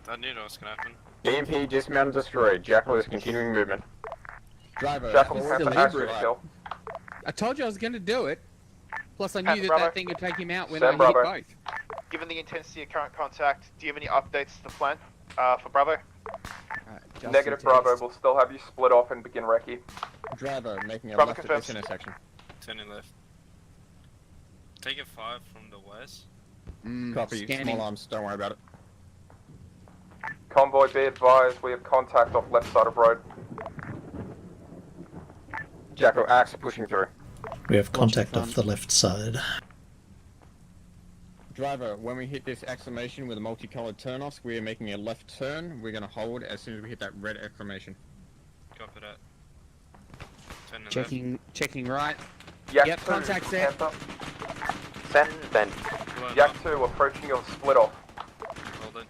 I knew that was gonna happen. BMP dismounted destroyed. Jackal is continuing movement. Driver, Jackal, forward Panther, to ACK, lead. kill. I told you I was going to do it. Plus, I knew Panther, that Bravo. that thing would take him out when Send I hit Bravo. both. Given the intensity of current contact, do you have any updates to the plan for Bravo? Justin Negative to Bravo, east. we'll still have you split off and begin recce. Driver, making a Bravo left at confirms. this intersection. Turning left. Taking 5 from the west. Copy, Scanning. small arms, don't worry about it. Convoy, be advised, we have contact off left side of road. Jackal, axe pushing through. We have contact off the left side. Driver, when we hit this exclamation with a multicolored turn-off, we are making a left turn. We're going to hold as soon as we hit that red exclamation. Copy that. Turning Checking right. Yak Yep, 2, contact's there. Panther. Send. Yak 2, approaching your split off. Holding.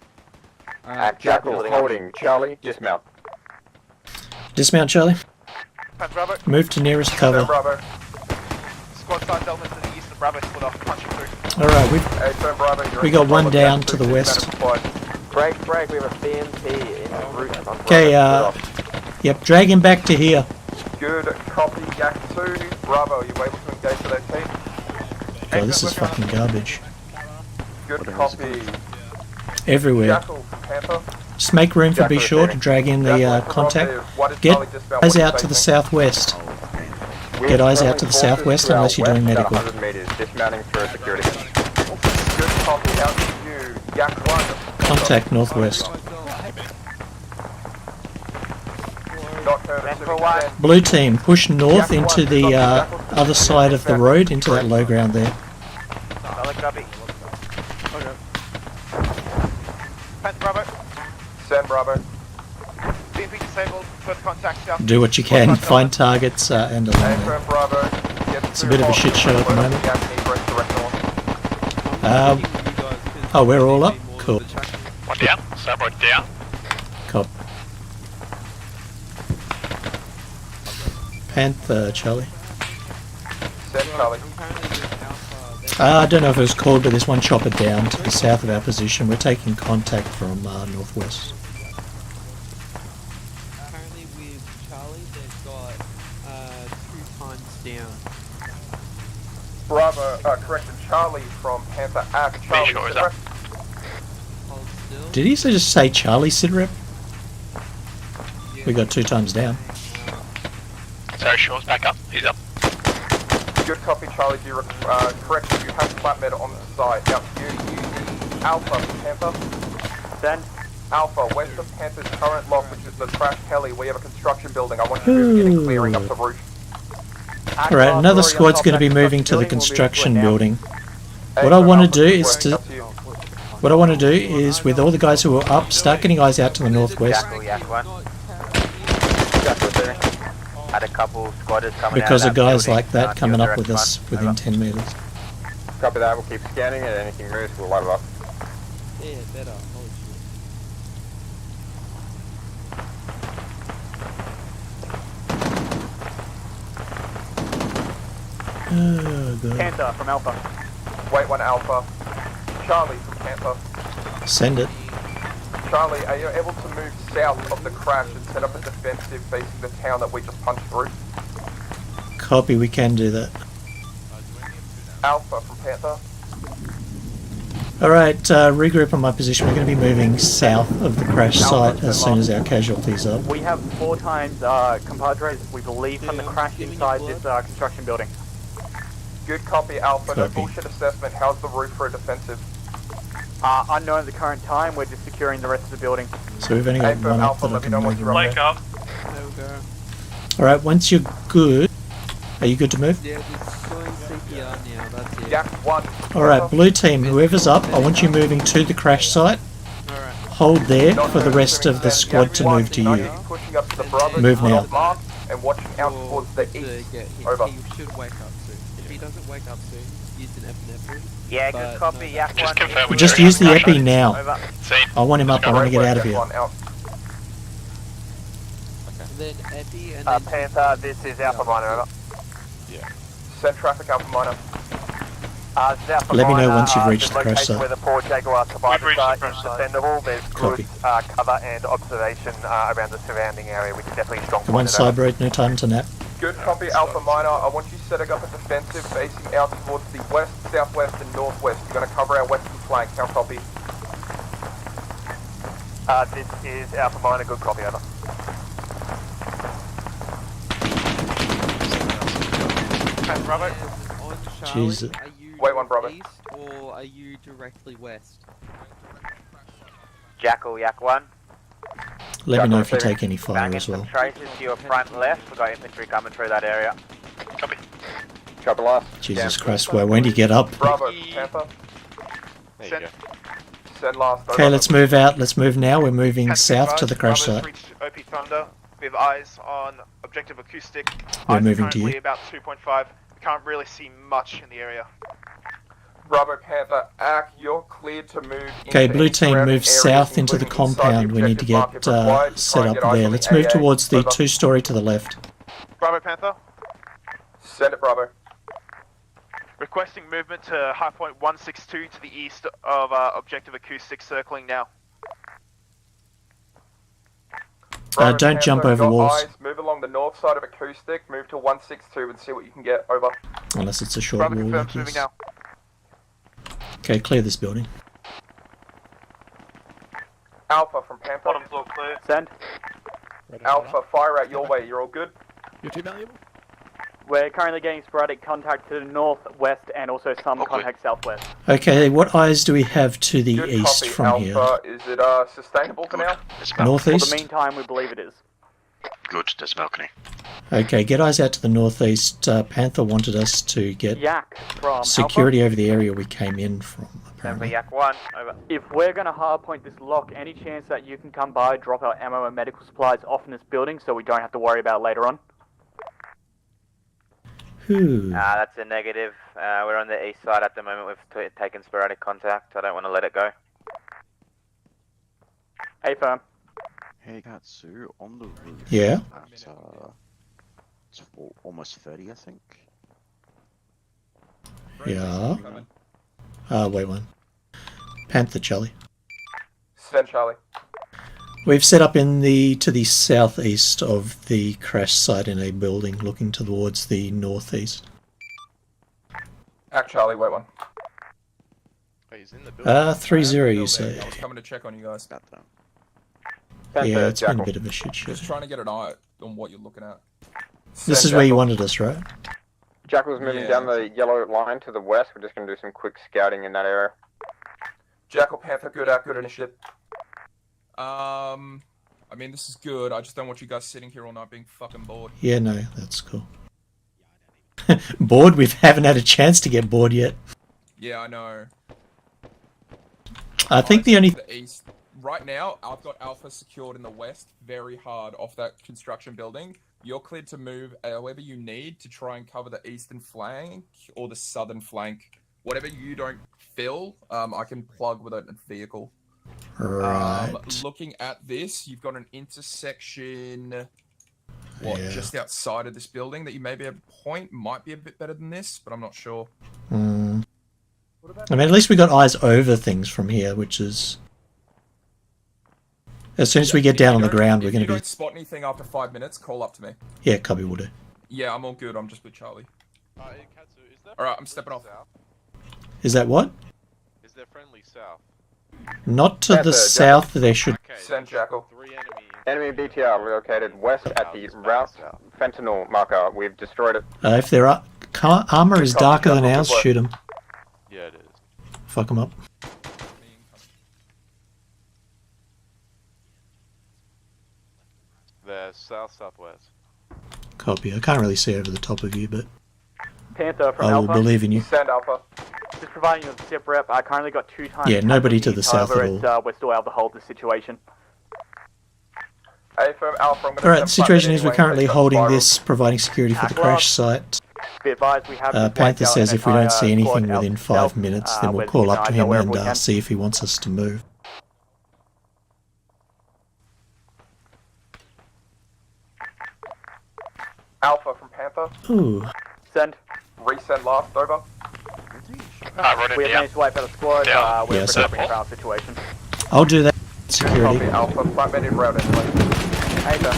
Jackal, holding. Charlie, dismount. Dismount, Charlie. Panther Bravo. Move to nearest cover. Send Bravo. Squad size element to the east of Bravo split off. Punching through. Alright, Hey, turn Bravo, you're we in got control one of down Yak to 2, the west. dismounted deployed. Break. We have a BMP en route on Okay, Bravo. yep, drag him back to here. Good copy, Yak 2. Bravo, are you able to engage with that team? God, this is fucking garbage. Good copy. Everywhere. Jackal, Panther. Just make room for Be Sure to drag in the contact. Get eyes out to the southwest. Get eyes out to the southwest unless you're doing medical. 100 meters, dismounting for security. Good copy, out to you. Yak 1. Contact northwest. Blue team, push north into the other side of the road, into that low ground there. Solid copy. Panther Bravo. Send Bravo. BMP disabled. Further contact south. Do what you can, find targets and align them. Affirm Bravo. It's a bit of a shit show at the moment. Oh, we're all up? Cool. One down, starboard down. Cop. Panther, Charlie. Send Charlie. I don't know if it was called, but there's one chopper down to the south of our position. We're taking contact from northwest. Apparently with Charlie, they've got 2 times down. Bravo, correction, Charlie from Panther Act. Charlie, Be Sure is up. Did he just say Charlie, Sitrep? We got 2 times down. So Shaw's back up. He's up. Good copy, Charlie. Do you correction, you have flat med on the side. Now, you Alpha, Panther. Send. Alpha, west of Panther's current lock, which is the trash heli. We have a construction building. I want you to move in and clearing up the roof. Alright, another squad's going to be moving to the construction building. What I want to do is with all the guys who are up, start getting eyes out to the northwest. Had a couple squatters coming Because out of guys building, like that coming your up with direct us front. within 10 meters. Copy that, we'll keep scanning and anything moves, we'll light it up. Yeah, better. Holy Oh, God. Panther from Alpha. Wait, 1 Alpha. Charlie from Panther. Send it. Charlie, are you able to move south of the crash and set up a defensive facing the town that we just punched through? Copy, we can do that. Alpha from Panther. Alright, regroup on my position. We're going to be moving south of the crash site as soon as our casualties are. We have 4 times compadres, we believe, from the crash inside this construction building. Good copy, Alpha. No Copy. bullshit assessment. How's the roof for a defensive? Unknown at the current time, we're just securing the rest of the building. So we've only got Affirm one up Alpha, that I let me can know move once you're around. Wake up. There we go. Alright, once you're good, are you good to move? Yeah, just doing CPR now, that's it. Yak 1. Alright, blue team, whoever's up, I want you moving to the crash site. Alright. Hold there for the rest of the squad to move to you. Pushing up to the Bravo Move now. mark and watching out towards the east. Over. He should wake up soon. If he doesn't wake up soon, use an epinephrine. Yeah, good But copy, no, Yak 1. Just confirm which Just area use the crash epi site. now. Over. Seen. I want him up, I want to get out of here. Yak 1 out. And then epi and then... Panther, this is Alpha Minor, over. Send traffic, Alpha Minor. Let me know once you've reached the crash Where site. the 4 Jaguars survivor We've reached site the is crash site. defendable. There's Copy. good cover and observation around the surrounding area, which is definitely a strong Come on, point. of Cyber 8, no time to nap. Good copy, Alpha Minor. I want you setting up a defensive facing out towards the west, southwest, and northwest. You're going to cover our western flank. How copy? This is Alpha Minor, good copy, over. Panther Bravo. And on Charlie, Jesus. are you Wait, 1 Bravo. east or are you directly west? Jackal, Yak 1. Let me know if you take any fire Banging as well. some traces to your front left. We've got infantry coming through that area. Copy. Chopper last. Jesus Christ, well, when do you get up? Bravo, Panther. Send. Send last. Okay, let's move out. Let's move now. We're moving Panther south to advised, the crash Bravo's site. reached OP Thunder. We have eyes on objective acoustic. We're Eyes moving to currently you. about 2.5. We can't really see much in the area. Bravo, Panther. Ack, you're cleared to move. Okay, into blue any team, surrounding move south areas, into the including inside compound. We need to objective mark get if required. set Try and up get eyes there. on Let's the move AA. towards the Over. 2-story to the left. Bravo Panther. Send it, Bravo. Requesting movement to high point 162 to the east of objective acoustic, circling now. Bravo don't Panther, jump you over got walls. eyes, move along the north side of acoustic, move to 162 and see what you can get. Over. Unless it's a short Bravo wall. confirmed, Like moving this. now. Okay, clear this building. Alpha from Panther. Bottom floor clear. Send. Alpha, fire out your way. You're all good? You're too valuable. We're currently getting sporadic contact to the northwest and also some contact southwest. Okay, what eyes do we have to the Good east copy, from Alpha. here? Is it sustainable for now? Northeast? For the meantime, we believe it is. Good, there's balcony. Okay, get eyes out to the northeast. Panther wanted us to get Yak from security Alpha. over the area we came in from, apparently. Yak 1, over. If we're going to hardpoint this lock, any chance that you can come by, drop our ammo and medical supplies off in this building so we don't have to worry about it later on? That's a negative. We're on the east side at the moment. We've taken sporadic contact. I don't want to let it go. Hey, firm. Hey, Katsu, on the roof. Yeah? At, it's almost 30, I think. Yeah. Wait one. Panther Charlie. Send Charlie. We've set up to the southeast of the crash site in a building looking towards the northeast. Act Charlie, wait one. 3-0 you say? I was coming to check on you guys. Yeah, it's been a bit of a shit show. Just trying to get an eye on what you're looking at. This is where you wanted us, right? Jackal's moving down the yellow line to the west. We're just going to do some quick scouting in that area. Jackal, Panther, good out, good initiative. I mean, this is good. I just don't want you guys sitting here all night being fucking bored. Yeah, no, that's cool. Bored? We haven't had a chance to get bored yet. Yeah, I know. I think the only... The east. Right now, I've got Alpha secured in the west, very hard off that construction building. You're cleared to move however you need to try and cover the eastern flank or the southern flank. Whatever you don't fill, I can plug with a vehicle. Right. Looking at this, you've got an intersection, Yeah. just outside of this building that you may be able to point. Might be a bit better than this, but I'm not sure. I mean, at least we got eyes over things from here, which is... As soon as we get down on the ground, we're going to be... If you don't spot anything after 5 minutes, call up to me. Yeah, copy will do. Yeah, I'm all good. I'm just with Charlie. Alright, I'm stepping off. Is that what? Is there friendly south? Not to the south, there should... Send Jackal. Enemy BTR located west at the route fentanyl marker. We've destroyed it. if their armor is darker than ours, shoot them. Yeah, it is. Fuck them up. They're south-southwest. Copy. I can't really see over the top of you, but Panther from I will Alpha. believe in you. Send Alpha. Just providing you with a zip rep. I currently got 2 times. Yeah, nobody to the south however, at all. we're still able to hold the situation. Hey, firm Alpha, I'm going to Alright, the situation is we're currently holding this, providing security for the crash site. Be advised, we have Panther says if we don't see anything within 5 south, minutes, then we'll with call up to him wherever we and can. see if he wants us to move. Alpha from Panther. Ooh. Send. Resend last, over. We have managed to wipe out a squad. We're Yeah, so- preparing for our situation. I'll do that. Copy, Security. Alpha, flatbed in route anyway. Hey, sir.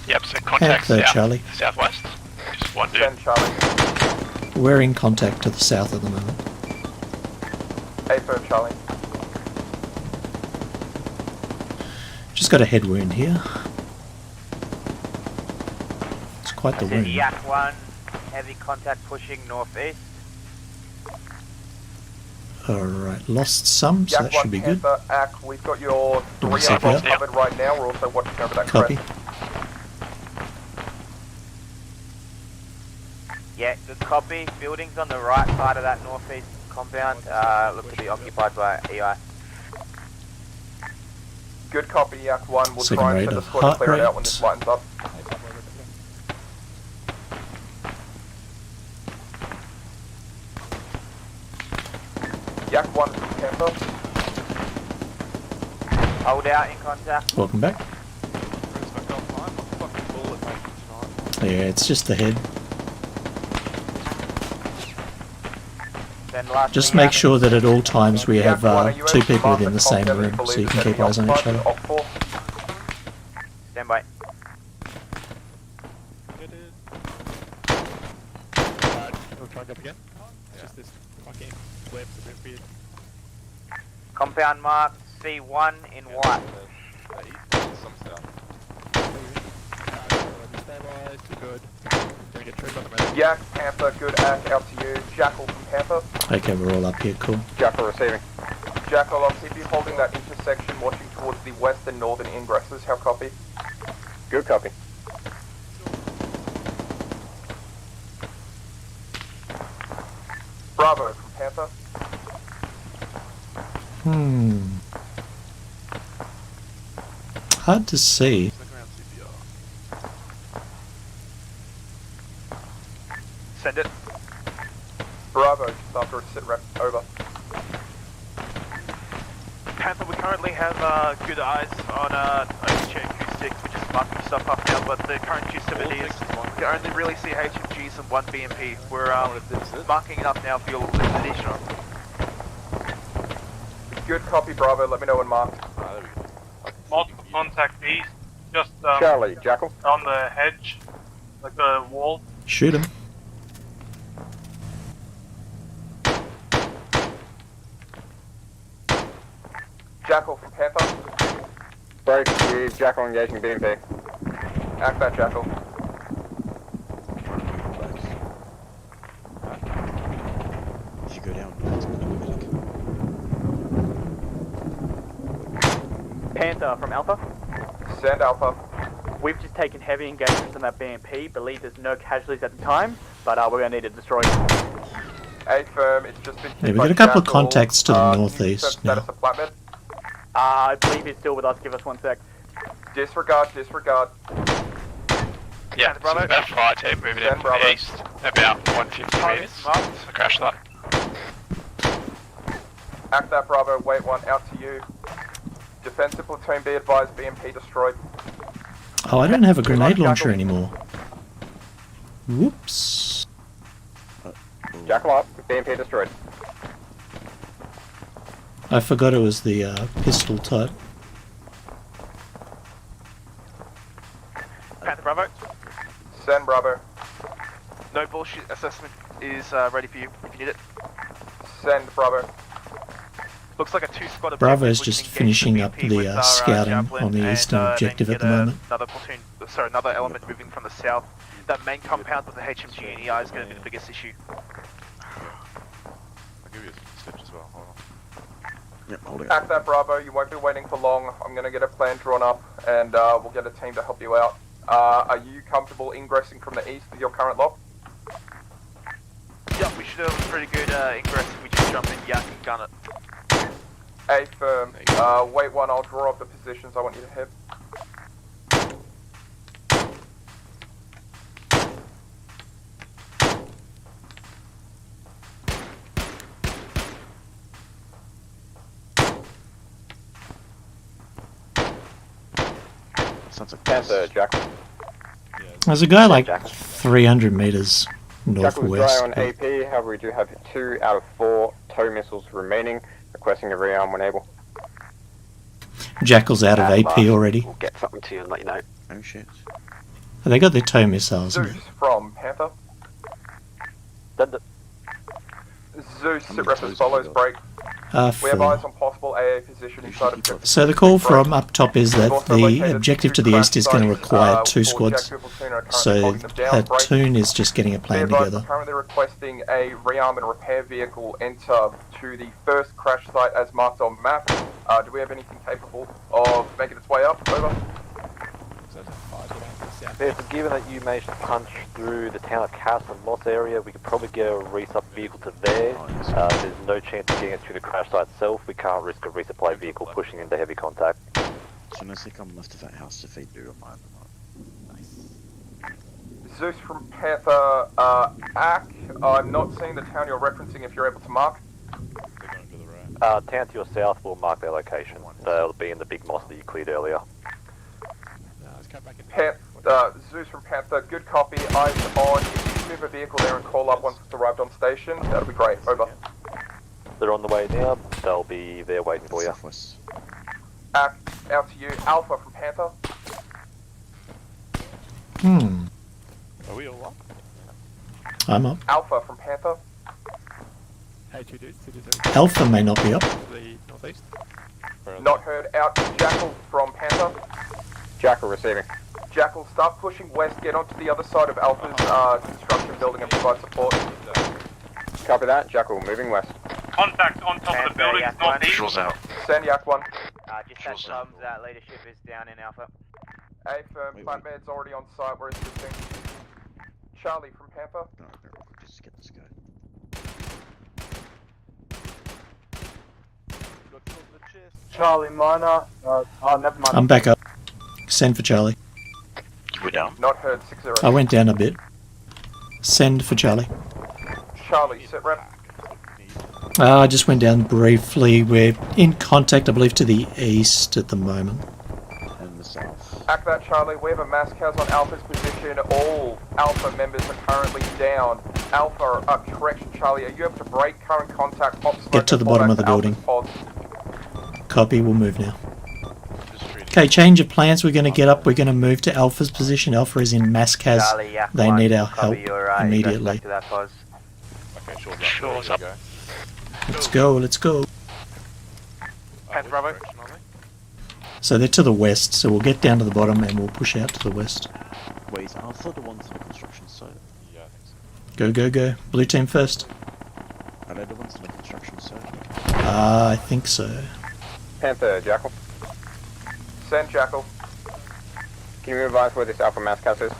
Yep, so contact Panther, south, Charlie. southwest. Just one dude. Send Charlie. We're in contact to the south at the moment. Hey, firm Charlie. Just got a head wound here. It's quite the wound. Yak 1, heavy contact pushing northeast. Alright, lost some, so that Yak 1 should be good. Panther, Ack, we've got your 3 CPR. outlaws covered right now. We're also watching over that Copy. crest. Yeah, good copy. Buildings on the right side of that northeast compound look to be occupied by EI. Good copy, Yak 1. We'll Second try and rate send the of squad to heart clear it out when rate. this lightens up. Yak 1 from Panther. Hold out in contact. Welcome back. Yeah, it's just the head. then last Just thing, make sure that at all times we have 2 people within the same room, so you can keep eyes on each other. Stand by. We'll try up again. Just this fucking flip's a bit weird. Compound mark C1 in white. Some south. Stabilized, good. Doing a trip on the medic. Yak, Panther, good act, out to you. Jackal from Panther. Okay, we're all up here, cool. Jackal receiving. Jackal, I'll keep you holding that intersection, watching towards the west and northern ingresses. How copy? Good copy. Bravo from Panther. Hard to see. Send it. Bravo, just after a sit rep, over. Panther, we currently have good eyes on OHA acoustics, which is marking stuff up now, but the current gist of it is we only really see HMGs and 1 BMP. We're marking it up now for your additional. Good copy, Bravo, let me know when marked. Multiple contact east, just Charlie, Jackal. on the hedge, like the wall. Shoot him. Jackal from Panther. Break with Jackal engaging BMP. Act that, Jackal. If you go down, Panther from Alpha. Send Alpha. We've just taken heavy engagements on that BMP. Believe there's no casualties at the time, but we're going to need to destroy it. A firm, it's just been. Yeah, we've got a couple of contacts to the northeast now. Status of Flatman. I believe he's still with us. Give us 1 sec. Disregard, disregard. Yeah, so about 5 team moving in from the east, about 150 meters. So crash that. Act that, Bravo, wait 1, out to you. Defensive platoon, be advised, BMP destroyed. Oh, I don't have a grenade launcher anymore. Whoops. Jackal up, BMP destroyed. I forgot it was the pistol type. Panther Bravo. Send Bravo. No bullshit assessment is ready for you if you need it. Send Bravo. Looks like a 2-squad Bravo's just finishing up the scouting on the eastern objective at the moment. Another platoon, sorry, another element moving from the south. That main compound with the HMG and EI is going to be the biggest issue. I'll give you a stitch as well. Hold on. Yep, holding Act that, Bravo, you won't be waiting for long. I'm going to get a plan drawn up and we'll get a team to help you out. Are you comfortable ingressing from the east with your current lock? Yeah, we should have a pretty good ingress if we just jump in, yak and gun it. A firm. Wait 1, I'll draw up the positions I want you to hit. sounds like Panther, Jackal. There's a guy like 300 meters Jackal's northwest. dry on AP, however we do have 2 out of 4 tow missiles remaining, requesting a rearm when able. Jackal's out of AP already. We'll get something to you and let you know. Oh shit. They got their tow missiles. Zeus from Panther. Send it. Zeus, sit rep as follows, break. We have eyes on possible AA position inside of... So the call from up top is that the objective to the east is going to require 2 squads. So platoon is just getting a plan together. Currently requesting a rearm and repair vehicle enter to the first crash site as marked on map. Do we have anything capable of making its way up? Over. Given that you managed to punch through the town of Castle and Moss area, we could probably get a resup vehicle to there. There's no chance of getting it to the crash site itself. We can't risk a resupply vehicle pushing into heavy contact. As soon as they come left of that house, if they do, I mind them up. Zeus from Panther, Ack, I'm not seeing the town you're referencing if you're able to mark. Town to your south will mark their location. They'll be in the big moss that you cleared earlier. Zeus from Panther, good copy, eyes on. If you move a vehicle there and call up once it's arrived on station, that'll be great, over. They're on the way now. They'll be there waiting for you. Southwest. Out to you. Alpha from Panther. Are we all up? I'm up. Alpha from Panther. Hey, two dudes. Alpha may not be up. The northeast. Not heard. Out to Jackal from Panther. Jackal receiving. Jackal, start pushing west. Get onto the other side of Alpha's construction building and provide support. Copy that. Jackal moving west. Contact on top of the building, northeast. Visuals out. Send Yak 1. Just that comms, leadership is down in Alpha. A firm, Plant Med's already on site, we're assisting. Charlie from Panther. No, real quick, just get this guy. Charlie Minor. Oh, never mind. I'm back up. Send for Charlie. You were down. Not heard, 6-0. I went down a bit. Send for Charlie. Charlie, sit rep. I just went down briefly. We're in contact, I believe, to the east at the moment. And the south. Act that, Charlie. We have a mass cast on Alpha's position. All Alpha members are currently down. Alpha, correction, Charlie. Are you able to break current contact? Get to the bottom of the building. Copy, we'll move now. Okay, change of plans. We're going to get up. We're going to move to Alpha's position. Alpha is in mass cas. They need our help immediately. Okay, Shaw's up. Let's go, let's go. Panther Bravo. So they're to the west, so we'll get down to the bottom and we'll push out to the west. Wait, is Alpha the ones on the construction site? Yeah, I think so. Go, go, go. Blue team first. Are they the ones on the construction site? I think so. Panther, Jackal. Send Jackal. Can you advise where this Alpha Mascas is?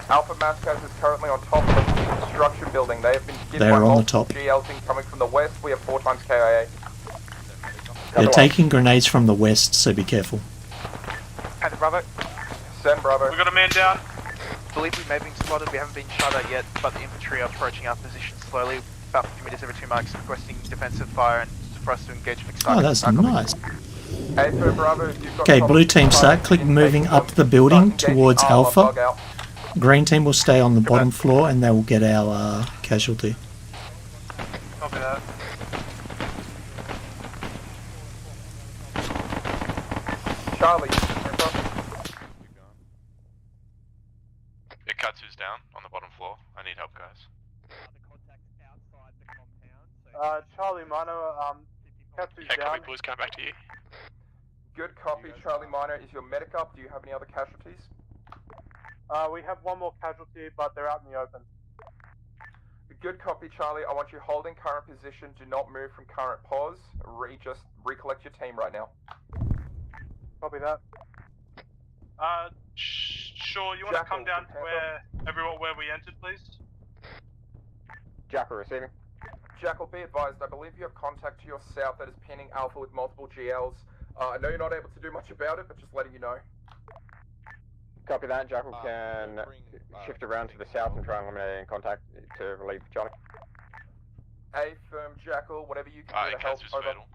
Alpha Mascas is currently on top of the construction building. They have been hit They're by on the multiple top. GLs incoming from the west. We have 4 times KIA. They're taking grenades from the west, so be careful. Panther Bravo. Send Bravo. We got a man down. Believe we may have been spotted. We haven't been shot at yet, but the infantry are approaching our position slowly, about 50 meters every 2 marks, requesting defensive fire and for us to engage fixed Oh, targets. that's nice. A Bravo, you've got Okay, blue team, start click moving up the building towards Alpha. Green team will stay on the bottom floor and they will get our casualty. Copy that. Charlie, It cuts who's down on the bottom floor. I need help, guys. Charlie Minor, Katsu's Yeah, down. copy, boys, coming back to you. good copy. Charlie Minor, is your medic up? Do you have any other casualties? We have one more casualty, but they're out in the open. Good copy, Charlie. I want you holding current position. Do not move from current pause. Just recollect your team right now. Copy that. Sure, you want to come down to where we entered, please? Jackal receiving. Jackal, be advised, I believe you have contact to your south that is pinning Alpha with multiple GLs. I know you're not able to do much about it, but just letting you know. Copy that. Jackal can shift around to the south and try and eliminate any contact to relieve Charlie. A firm, Jackal, whatever you can do to help. Cancer's fatal.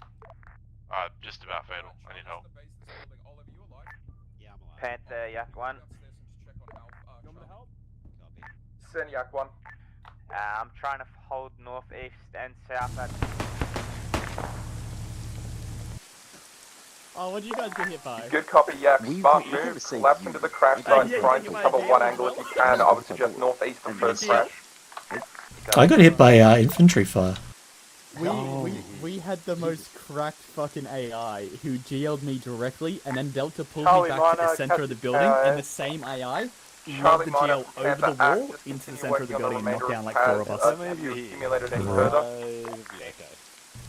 Just about fatal. I need help. Panther, Yak 1. Send Yak 1. I'm trying to hold northeast and south at... Oh, what did you guys get hit by? Good copy, Yak. Smart move. Collapse into the crash site. Try and cover one angle if you can. I would suggest northeast of first crash. I got hit by infantry fire. We had the most cracked fucking AI who GL'd me directly and then Delta pulled Charlie me back to the Minor, center of the building and the same AI Charlie lobbed the Minor, GL over the wall into the center of the building and knocked down like 4 of us. Have you accumulated any further?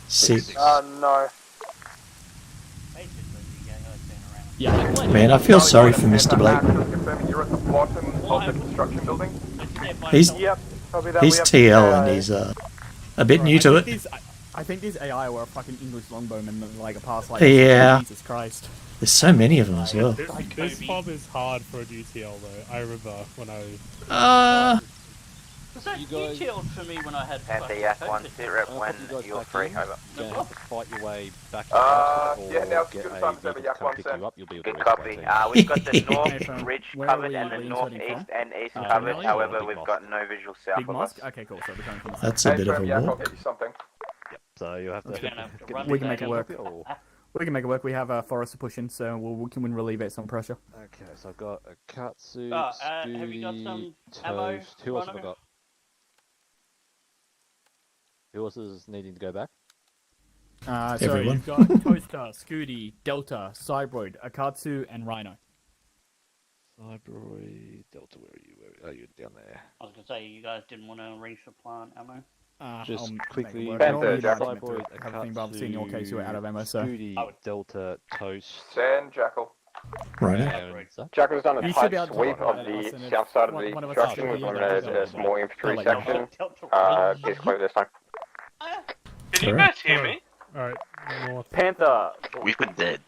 6. No. Yeah, Man, I feel sorry for Mr. Blake. You're at the bottom of the construction building. He's Copy that. he's TL and he's a bit new to it. I think these AI were a fucking English longbowman like a past like Yeah. Jesus Christ. There's so many of them as well. This fob is hard for a UTL though. I remember when I Uh, Was that detailed for me when I had Panther, Yak 1, sit rep when you're free, over. You're going to have to fight your way back to yeah, now it's good time to Yak 1 send. Good copy. We've got the north ridge covered and the northeast and east covered, however we've got no visual south Big of us. mosque? Okay, cool, so we're coming from the That's a bit of a Yak, I'll walk. get you something. So you have to. We can make it work. We can make it work. We have Forrest to push in, so we can relieve some pressure. Okay, so I've got a Katsu, have you got some ammo, Toast. Who else have I Rhino? got? Who else is needing to go back? So Everyone. you've got Toaster, Scooty, Delta, Cybroid, Akatsu, and Rhino. Cybroid, Delta, where are you? Where are you? Down there. I was gonna say you guys didn't want to resupply ammo. Just quickly, Panther, Cybroid, everything, but obviously in your case you were out of ammo, so. Scooty, Delta, Toast. Sand Jackal. Right. Jackal's done a You should be tight able to sweep talk of about the us, south side of and the one of us construction. should We've be eliminated able to a small infantry let you know. section. Case closed this time. Can you guys hear me? Alright, north. Panther. We've been dead.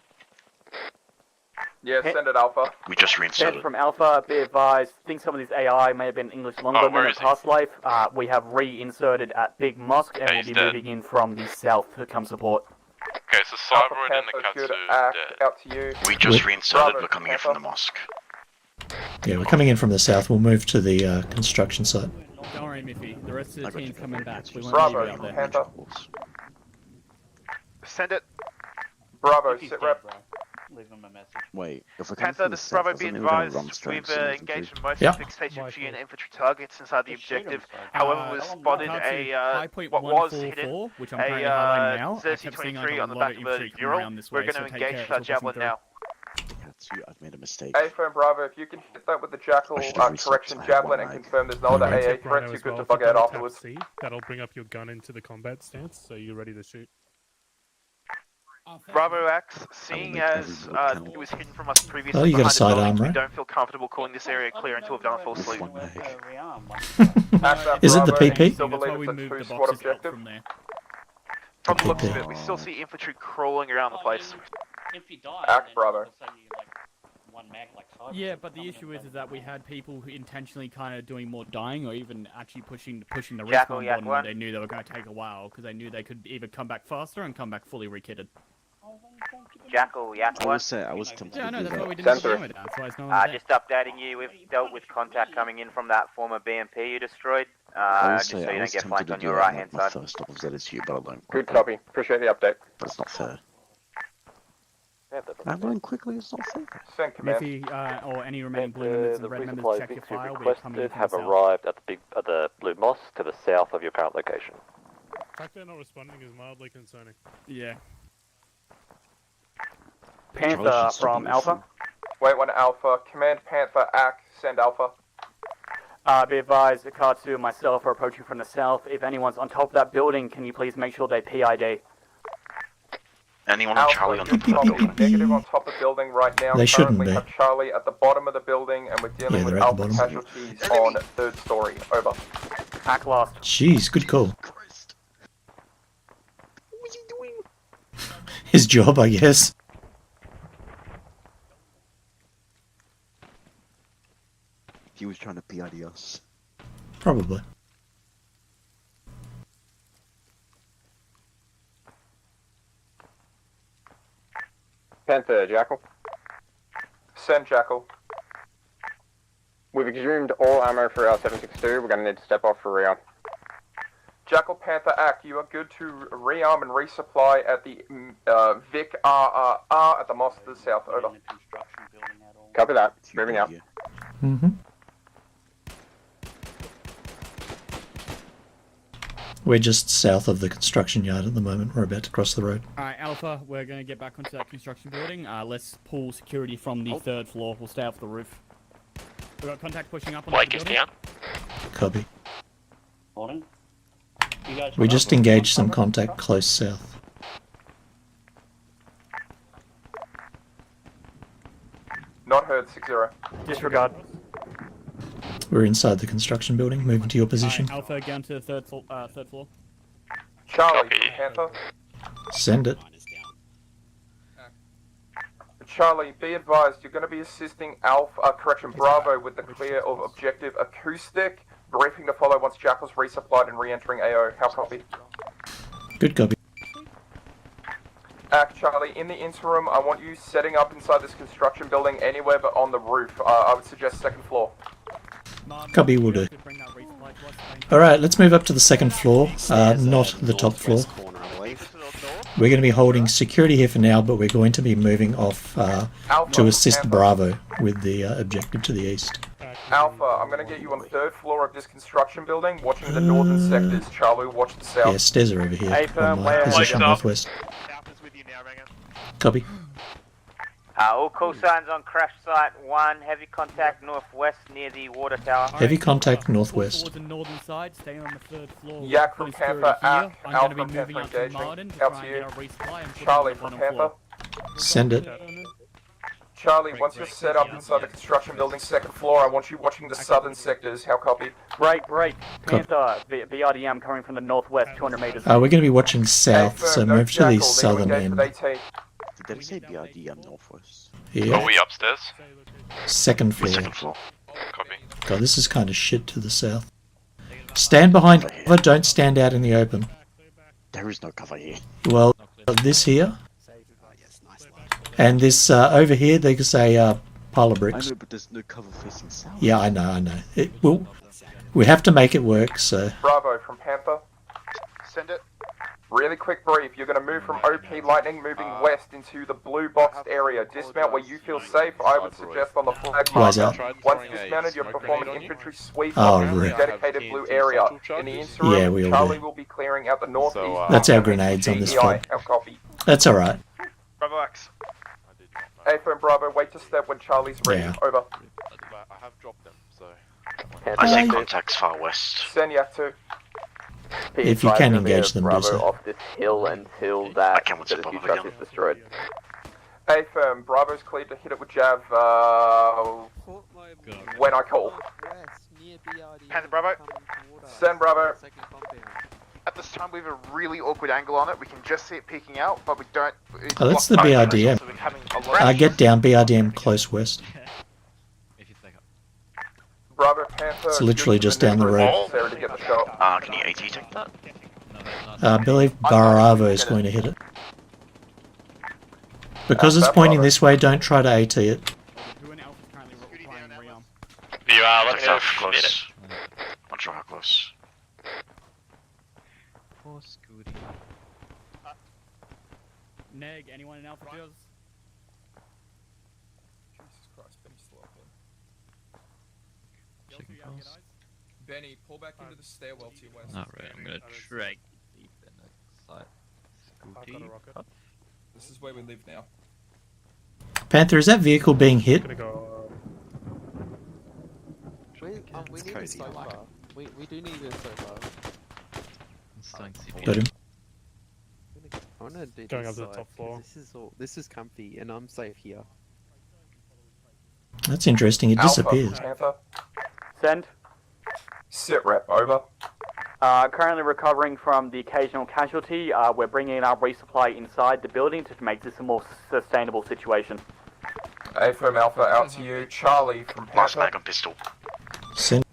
Yeah, send it Alpha. We just Panther reinserted. from Alpha, be advised, think some of these AI may have been English longer than in past life. We have reinserted at Big Mosque and we'll be moving in from the south to come support. Okay, so Cybroid and the Katsu dead. Out to you. We just reinserted. We're coming in from the mosque. Yeah, we're coming in from the south. We'll move to the construction site. Don't worry, Miffy. The rest of the team's coming back. We won't Bravo, leave you out there. Panther. Send it. Bravo, He's sit dead, rep. bro. Leave him a message. Wait, if we're coming Panther, from the this is south, Bravo, does that be mean we're gonna run advised, straight we've into the engaged infantry? in most Yeah. fixed HMG and infantry targets inside the objective. However, we've spotted what was hidden, which I'm currently highlighting now. I kept seeing ZSU-23 on the lot back of of a infantry coming Ural. around this We're way, going so to take care engage of that pushing javelin through. now. Katsu, I've made a mistake. A-Firm Bravo, if you can hit that with the Jackal I should have reset correction my javelin and mag. confirm there's no other Alright. AA Tip Rhino threats, you're as good well. to If bug you out double tap afterwards. C, that'll bring up your gun into the combat stance, so you're ready to shoot. Bravo X, seeing as it was hidden from us previously Oh, you got a behind the side buildings, arm, we right? don't feel comfortable calling this area clear until we've done a full sleep. Is it the PP? Still That's believe why we it's a moved the two-SWAT boxes out objective. from there. From the looks of it, we still see infantry crawling around the place. If you die, Act then Bravo. all of a sudden you're like one mag like Cyber. Yeah, but the issue is that we had people who intentionally kind of doing more dying, or even actually pushing the Jackal, respawn button Jaguar. when they knew they were going to take a while, because they knew they could either come back faster and come back fully rekitted. Jackal, I was tempted Yeah, I to know, do that's why we that. didn't put the Sensor. armor down, so it's no one there. just updating you, we've dealt with contact coming in from that former BMP you destroyed. I will Just so say, you I don't was get tempted flanked to on do your that right on hand my side. first stop of ZSU, but I learned Good quickly. copy. Appreciate the update. But it's not fair. I learned quickly, it's not fair. Send command. Miffy, or any remaining blue members The and red members, resupply check your victory file. We're coming in requested from have the south. arrived at the Blue Mosque to the south of your current location. The fact they're not responding is mildly concerning. Yeah. Panther from Alpha. Wait, one Alpha. Command Panther, act, send Alpha. Be advised, Akatsu and myself are approaching from the south. If anyone's on top of that building, can you please make sure they PID? Anyone on Charlie on Alpha, top of the copy. building? Negative on top of the building right now. They shouldn't Currently be. have Charlie at the bottom of the building, and we're dealing Yeah, with they're at the Alpha bottom. casualties on third story. Over. Act last. Jeez, good call. His job, I guess. He was trying to PID us. Probably. Panther, Jackal. Send Jackal. We've exhumed all ammo for our 762. We're going to need to step off for rearm. Jackal Panther Act, you are good to rearm and resupply at the Vic RRR at the mosque to the south. Over. Copy that. Moving out. Mm-hmm. We're just south of the construction yard at the moment. We're about to cross the road. Alright, Alpha, we're going to get back onto that construction building. Let's pull security from the third floor. We'll stay off the roof. We've got contact pushing up on Blake the is building. down. Copy. Morning. You guys We just engaged some contact close south. Not heard, 6-0. Disregard. We're inside the construction building, moving to your position. Alright, Alpha, down to the third floor. Charlie, Panther. Send it. Charlie, be advised, you're going to be assisting Bravo with the clear of objective acoustic. Briefing to follow once Jackal's resupplied and re-entering AO. How copy? Good copy. Charlie, in the interim, I want you setting up inside this construction building anywhere but on the roof. I would suggest second floor. Copy, will do. Alright, let's move up to the second floor, not the top floor. We're going to be holding security here for now, but we're going to be moving off to assist Bravo with the objective to the east. Alpha, I'm going to get you on the 3rd floor of this construction building, watching the northern sectors. Charlie will watch the south. Yeah, stairs are over here on my position northwest. Copy. All call signs on crash site 1, heavy contact northwest near the water tower. Heavy contact northwest. Towards the northern side, staying on the 3rd floor. Yak from Panther, I'm Alpha going to be moving Panther up to Martin engaging. to Out try to and you. get a resupply and put Charlie it on from the bottom Panther. floor. Send it. Charlie, once you're set up inside the construction building 2nd floor, I want you watching the southern sectors. How copy? Right. Panther, BRDM coming from the northwest, 200 meters. We're going to be watching south, so move to the southern end. Did they say BRD northwest? Yeah. Are we upstairs? 2nd floor. 2nd floor. Copy. God, this is kind of shit to the south. Stand behind cover, don't stand out in the open. There is no cover here. Well, this here. And this over here, they can say pile of bricks. I know, but there's no cover facing south. Yeah, I know. We have to make it work, so... Bravo from Panther. Send it. Really quick brief. You're going to move from OP Lightning, moving west into the blue boxed area. Dismount where you feel safe. I would suggest on the flag Why is marker. that? Once dismounted, you'll perform an infantry sweep Oh, of the right. dedicated blue area. In the interim, Yeah, we all Charlie do. will be clearing out the northeast. That's our grenades on this floor. Our copy. That's alright. Bravo X. A firm Bravo, wait to step when Charlie's ready. Yeah. Over. I have dropped them, so. I see contacts far west. Send Yak 2. If you can engage them, do Bravo so. off this hill until that ZSU truck is destroyed. A firm, Bravo's cleared to hit it with Jav when I call. Panther Bravo. Send Bravo. At this time, we have a really awkward angle on it. We can just see it peeking out, but we don't. Oh, that's the BRDM. So we're having a lot Get down, BRDM close west. Bravo Panther. It's literally just down the road. To get the shot. Can you AT take that? I believe Bravo is going to hit it. Because it's pointing this way, don't try to AT it. You are looking at close. Not sure how close. Poor Scooty. Neg, anyone in Alpha Fields? Jesus Christ, Benny's still up there. Benny, pull back into the stairwell to your west. Alright, I'm gonna drag deep in the site. Scooty. This is where we live now. Panther, is that vehicle being hit? We need this so far. We do need this so far. Got him. I wanna do Going this up to the top side, floor. 'cause this is comfy and I'm safe here. That's interesting, it disappears. Panther. Send. Sit rep, over. Currently recovering from the occasional casualty. We're bringing in our resupply inside the building to make this a more sustainable situation. A firm Alpha out to you. Charlie from Last Panther. mag on pistol. Send.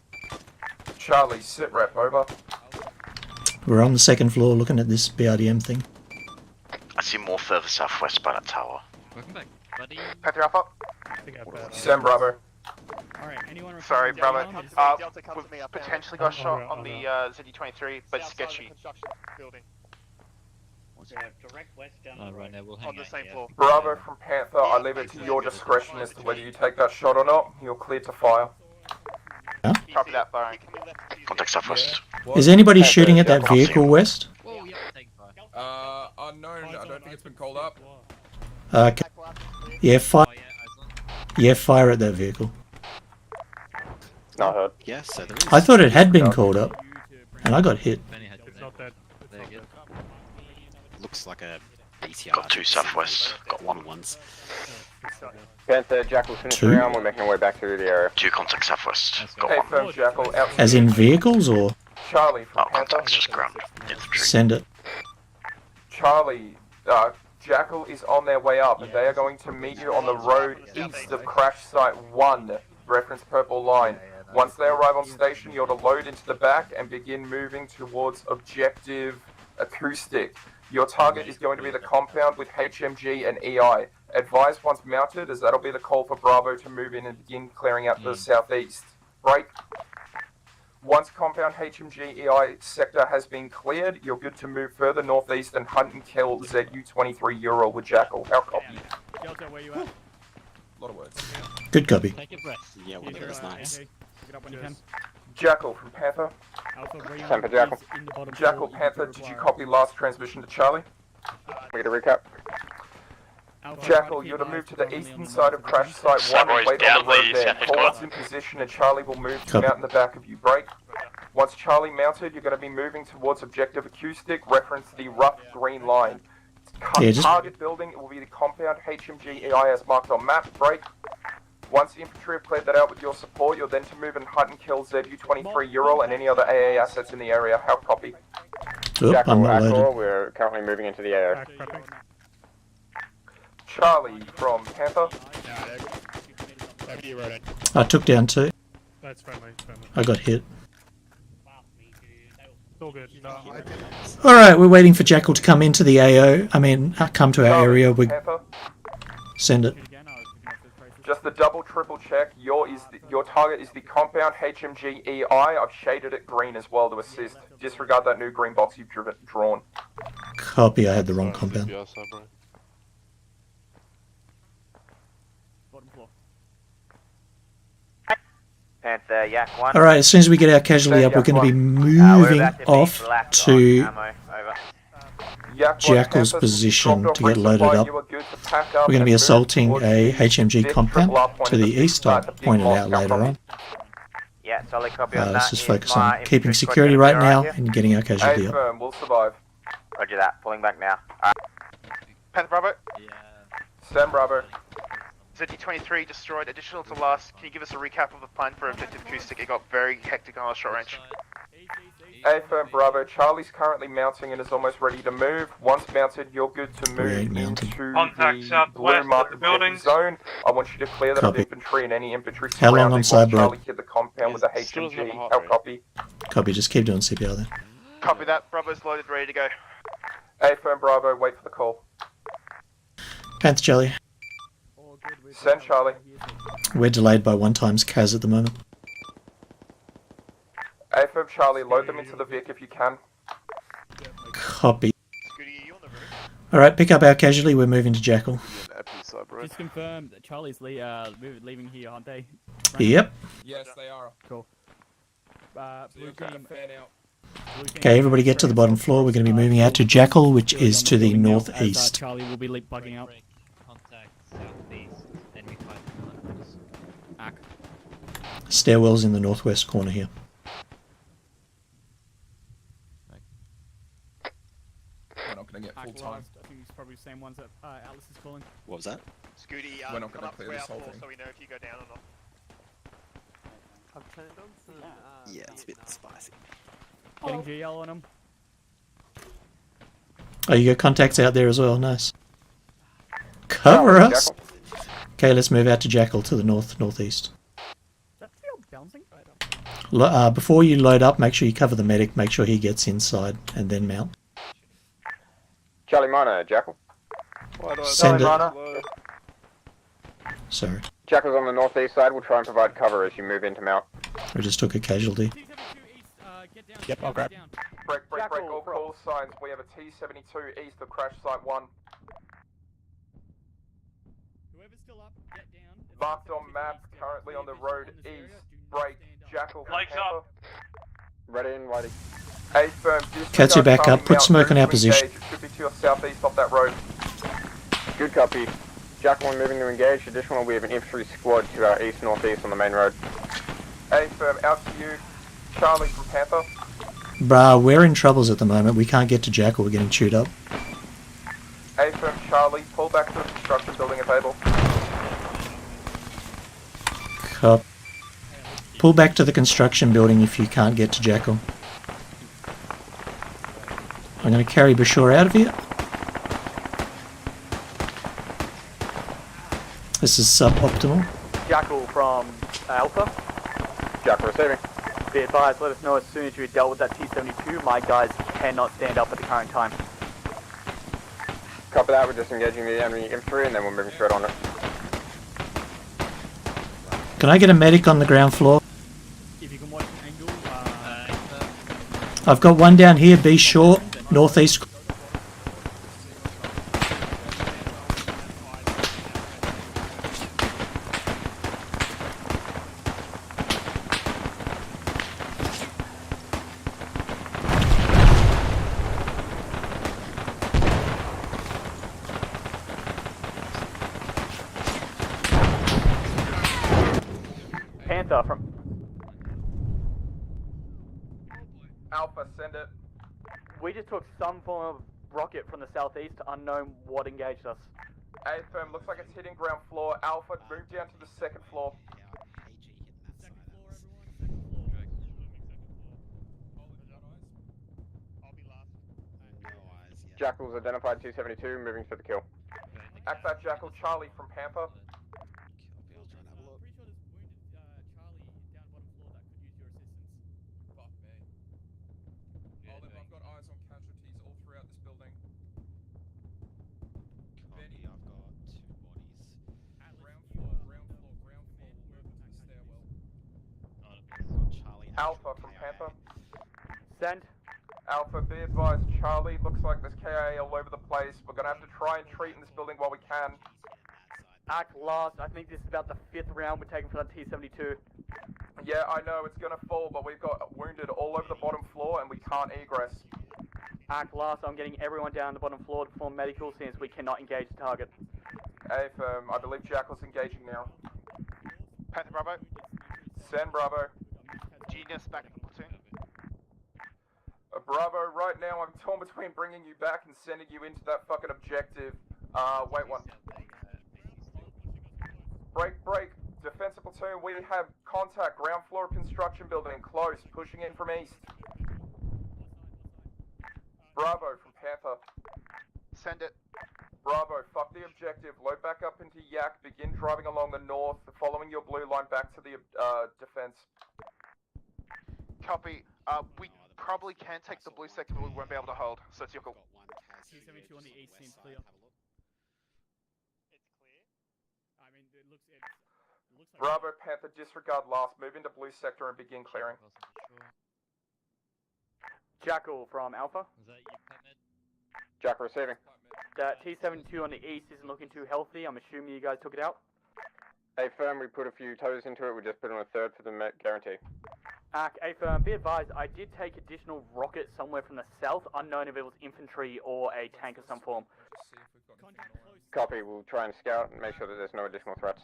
Charlie, sit rep, over. We're on the 2nd floor looking at this BRDM thing. I see more further southwest by that tower. Welcome back, buddy. Panther Alpha. Send Bravo. Alright, anyone Sorry, Bravo. Delta We've potentially got a shot on the ZD-23, but sketchy. Direct west down Right now we'll hang On the same floor. Bravo from Panther, I leave it to your discretion as to whether you take that shot or not. You're cleared to fire. Copy that, firing. Contact southwest. Is anybody shooting at that vehicle west? Unknown. I don't think it's been called up. Yeah, fire. Yeah, fire at that vehicle. Not heard. Yes, so there is. I thought it had been called up, and I got hit. It's not that. Looks like a BTR. Got 2 southwest. Got 1 once. Panther, Jackal finished Two? around. We're making our way back through the area. 2 contact southwest. Got A 1. firm Jackal out to As you. in vehicles, or Charlie from Panther. Contacts just grounded. Infantry. send it? Charlie, Jackal is on their way up, and they are going to meet you on the road east of crash site 1, reference purple line. Once they arrive on station, you're to load into the back and begin moving towards objective acoustic. Your target is going to be the compound with HMG and EI. Advise once mounted, as that'll be the call for Bravo to move in and begin clearing out the southeast. Break. Once compound HMG EI sector has been cleared, you're good to move further northeast and hunt and kill ZU-23 Ural with Jackal. Our copy. Delta, where you at? A lot of words. Good copy. Take a breath. Yeah, well, that was nice. Pick it up when you can. Jackal from Panther. Alpha, Panther, Jackal. in the bottom Jackal, floor, Panther, did you copy last transmission to Charlie? We get a recap. Jackal, you're to move to the eastern side of crash site 1 and wait on the road there. Forwards in position and Charlie will move to mount in the back of you. Break. Once Charlie mounted, you're going to be moving towards objective acoustic. Reference the rough green line. Target building, it will be the compound HMG EIS marked on map. Break. Once the infantry have cleared that out with your support, you're then to move and hunt and kill ZU-23 Ural and any other AA assets in the area. How copy? Jackal, I'm not Accor, loaded. we're currently moving into the AO. Charlie from Panther. I took down 2. That's friendly, friendly. I got hit. It's all good. No, Alright, we're waiting for Jackal to come into the AO. I mean, come to our area. We send it. Just the double triple check. Your target is the compound HMG EI. I've shaded it green as well to assist. Disregard that new green box you've drawn. Copy, I had the wrong compound. Panther, Yak 1. Alright, as soon as we get our casualty up, we're going to be moving off to Jackal's position to get loaded up. We're going to be assaulting a HMG compound to the east. I pointed out later on. Yeah, solid copy on Let's that. just focus on keeping security right now and getting our casualty up. Firm, we'll survive. Roger that, pulling back now. Panther Bravo. Stand Bravo. ZU-23 destroyed. Additional to last, can you give us a recap of the plan for objective acoustic? It got very hectic on our short range. A firm Bravo. Charlie's currently mounting and is almost ready to move. Once mounted, you're good to move into the blue marked zone. I want you to clear that of infantry and any infantry How long on side, bro? Charlie hit the compound with a HMG. How copy? Copy, just keep doing CPR there. Copy that. Bravo's loaded, ready to go. A firm Bravo, wait for the call. Panther Charlie. Send Charlie. We're delayed by 1 times Kaz at the moment. A firm Charlie, load them into the Vic if you can. Copy. Alright, pick up our casualty, we're moving to Jackal. Just confirm that Charlie's leaving here, aren't they? Yep. Yes, they are. Cool. Blue team, Okay, everybody get to the bottom floor. We're going to be moving out to Jackal, which is to the northeast. Charlie will be bugging out. Stairwell's in the northwest corner here. We're not going to get full time. I think it's probably the same ones that Alice is calling. What was that? Scooty, we're not going to clear this whole thing. So we know if you go down or not. I've turned on some, yeah, it's a bit spicy. Getting GL on them. Oh, you got contacts out there as well. Nice. Cover us. Okay, let's move out to Jackal to the northeast. Before you load up, make sure you cover the medic. Make sure he gets inside and then mount. Charlie Minor, Jackal. Send it. Sorry. Jackal's on the northeast side. We'll try and provide cover as you move into mount. I just took a casualty. Yep, I'll grab. Break, all call signs. We have a T-72 east of crash site 1. Whoever's still up, get down. Marked on map, currently on the road east. Break, Jackal. Lights up. Ready and waiting. A firm. Katsu back up. Put smoke on our position. It should be to your southeast off that road. Good copy. Jackal moving to engage. Additional, we have an infantry squad to our east-northeast on the main road. A firm, out to you. Charlie from Panther. Bruh, we're in troubles at the moment. We can't get to Jackal. We're getting chewed up. A firm, Charlie. Pull back to the construction building if able. Cop. Pull back to the construction building if you can't get to Jackal. I'm going to carry Bashir out of here. This is suboptimal. Jackal from Alpha. Jackal receiving. Be advised, let us know as soon as you dealt with that T-72. My guys cannot stand up at the current time. Copy that, we're just engaging the enemy infantry and then we're moving straight on it. Can I get a medic on the ground floor? If you can watch an angle, I've got one down here, B short, northeast. Panther from Alpha, send it. We just took some form of rocket from the southeast, unknown what engaged us. A firm, looks like it's hitting ground floor. Alpha, move down to the second floor. Jackal's identified 272, moving to the kill. Activate Jackal, Charlie from Panther. Olive, I've got eyes on casualties all throughout this building. Benny, I've got 2 bodies. Ground floor, move to the stairwell. Alpha from Panther. Send. Alpha, be advised, Charlie, looks like there's KIA all over the place. We're gonna have to try and treat in this building while we can. Act last, I think this is about the 5th round we're taking for that T-72. Yeah, I know, it's gonna fall, but we've got wounded all over the bottom floor and we can't egress. Act last, I'm getting everyone down the bottom floor to perform medical since we cannot engage the target. A firm, I believe Jackal's engaging now. Panther Bravo. Send Bravo. Genius back in the platoon. Bravo, right now I'm torn between bringing you back and sending you into that fucking objective. Wait one. Break. Defensive platoon, we have contact. Ground floor of construction building, close. Pushing in from east. Bravo from Panther. Send it. Bravo, fuck the objective. Load back up into Yak. Begin driving along the north, following your blue line back to the defense. Copy. We probably can take the blue sector, but we won't be able to hold. So it's your call. T-72 on the east seems clear. It's clear? I mean, it looks like... Bravo, Panther, disregard last. Move into blue sector and begin clearing. Jackal from Alpha. Is that you, Pat? Jack receiving. T-72 on the east isn't looking too healthy. I'm assuming you guys took it out. A firm, we put a few toes into it. We just put on a third for the guarantee. A firm, be advised, I did take additional rockets somewhere from the south, unknown if it was infantry or a tank of some form. Copy, we'll try and scout and make sure that there's no additional threats.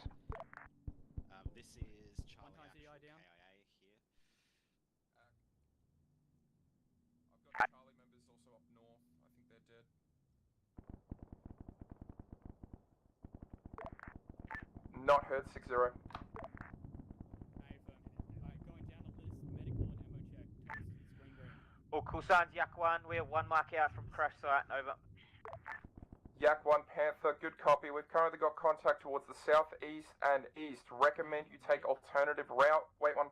This is Charlie KIA here. I've got Charlie members also up north. I think they're dead. Not heard, 6-0. All cool signs, Yak 1. We have 1 mark out from crash site. Over. Yak 1 Panther, good copy. We've currently got contact towards the southeast and east. Recommend you take alternative route. Wait one.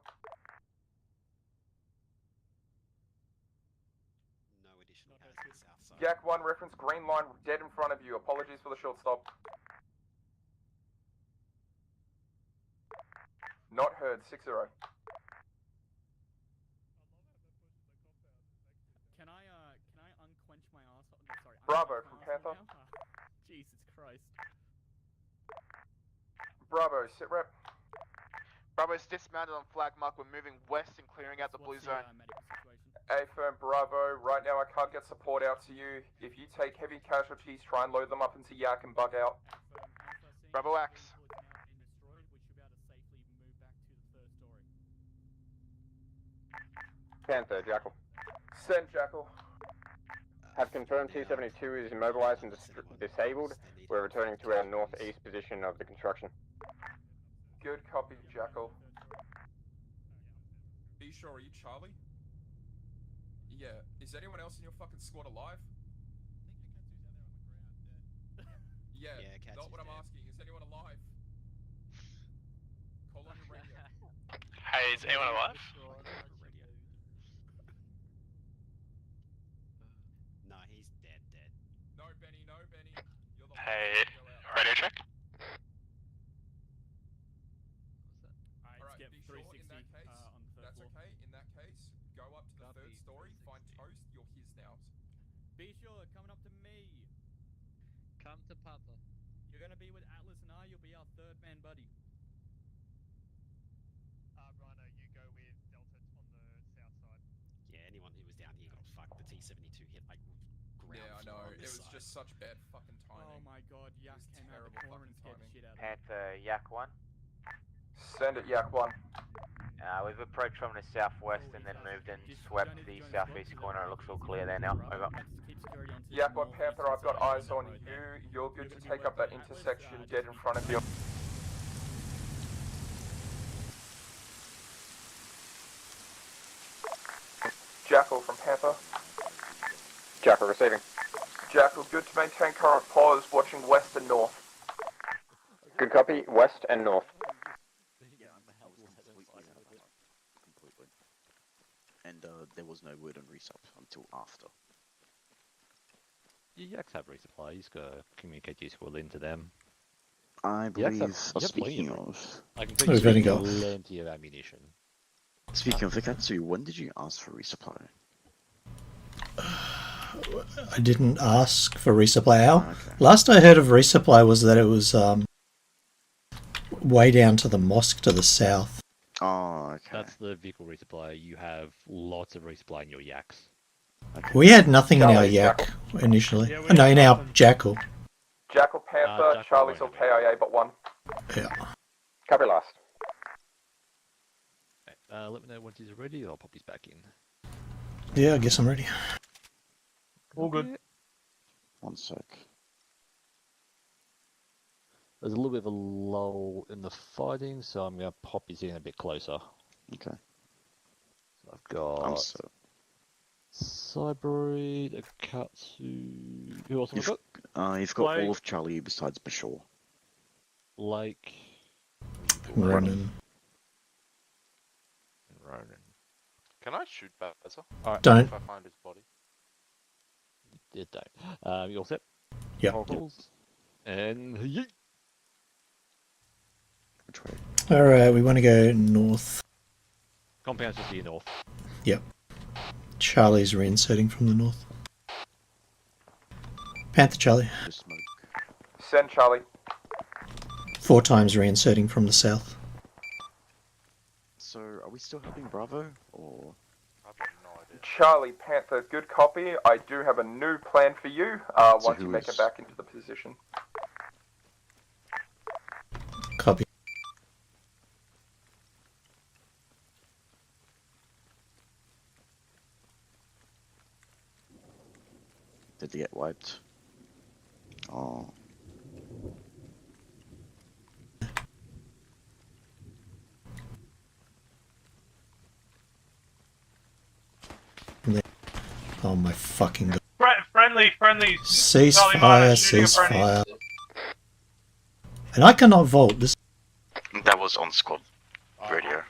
No additional guys to the south side. Yak 1 reference green line dead in front of you. Apologies for the short stop. Not heard, 6-0. Can I unquench my arsehole? No, sorry. Bravo from Panther. Jesus Christ. Bravo, sit rep. Bravo's dismounted on flag mark. We're moving west and clearing out the blue zone. A firm, Bravo. Right now I can't get support out to you. If you take heavy casualties, try and load them up into Yak and bug out. Bravo Axe. Panther, Jackal. Send Jackal. Have confirmed T-72 is immobilized and disabled. We're returning to our northeast position of the construction. Good copy, Jackal. Be sure, are you Charlie? Yeah. Is anyone else in your fucking squad alive? Yeah, not what I'm asking. Is anyone alive? Call on your radio. Hey, is anyone alive? No, he's dead. No, Benny. You're the Hey, radio check. Alright, be sure in that case, that's okay. In that case, go up to the third story, find Be sure, coming up to me. Come to Panther. You're gonna be with Atlas and I. You'll be our third man buddy. Rhino, you go with Delta on the south side. Yeah, anyone who was down here got fucked. The T-72 hit like ground. Yeah, I know. It was just such bad fucking timing. Oh my god, Yak came out of the corner and scared the shit out of me. Panther, Yak 1. Send it, Yak 1. We've approached from the southwest and then moved and swept the southeast corner. It looks all clear there now. Over. Yak 1 Panther, I've got eyes on you. You're good to take up that intersection dead in front of you. Jackal from Panther. Jackal receiving. Jackal, good to maintain current pause, watching west and north. Good copy, west and north. Completely. And there was no word on resup until after. Your Yaks have resupply. You just gotta communicate your squad into them. I believe. Speaking I can tell you plenty of ammunition. Speaking of Vikatsu, when did you ask for resupply? I didn't ask for resupply. Last I heard of resupply was that it was way down to the mosque to the south. Oh, okay. That's the vehicle resupply. You have lots of resupply in your Yaks. Okay. We had nothing in our Yak initially. No, in our Jackal. Jackal Panther, Charlie's all KIA but one. Yeah. Copy last. Let me know once he's ready, I'll pop his back in. Yeah, I guess I'm ready. All good. One sec. There's a little bit of a lull in the fighting, so I'm going to pop his in a bit closer. Okay. So I've got Cybery, Akatsu. Who else have I got? You've got all of Charlie besides Bashor. Lake. Ronan. Ronan. Can I shoot Bazza? Alright. Don't. If I find his body. Yeah, don't. You all set? Yep. Oracles. And yeet. Which way? Alright, we want to go north. Compounds just to your north. Yep. Charlie's reinserting from the north. Panther Charlie. Send Charlie. 4 times reinserting from the south. So, are we still helping Bravo, or...? Charlie Panther, good copy. I do have a new plan for you once you make it back into the position. Copy. Did they get wiped? Oh. Oh my fucking god. Friendly. Ceasefire, ceasefire. And I cannot vote. This. That was on squad radio.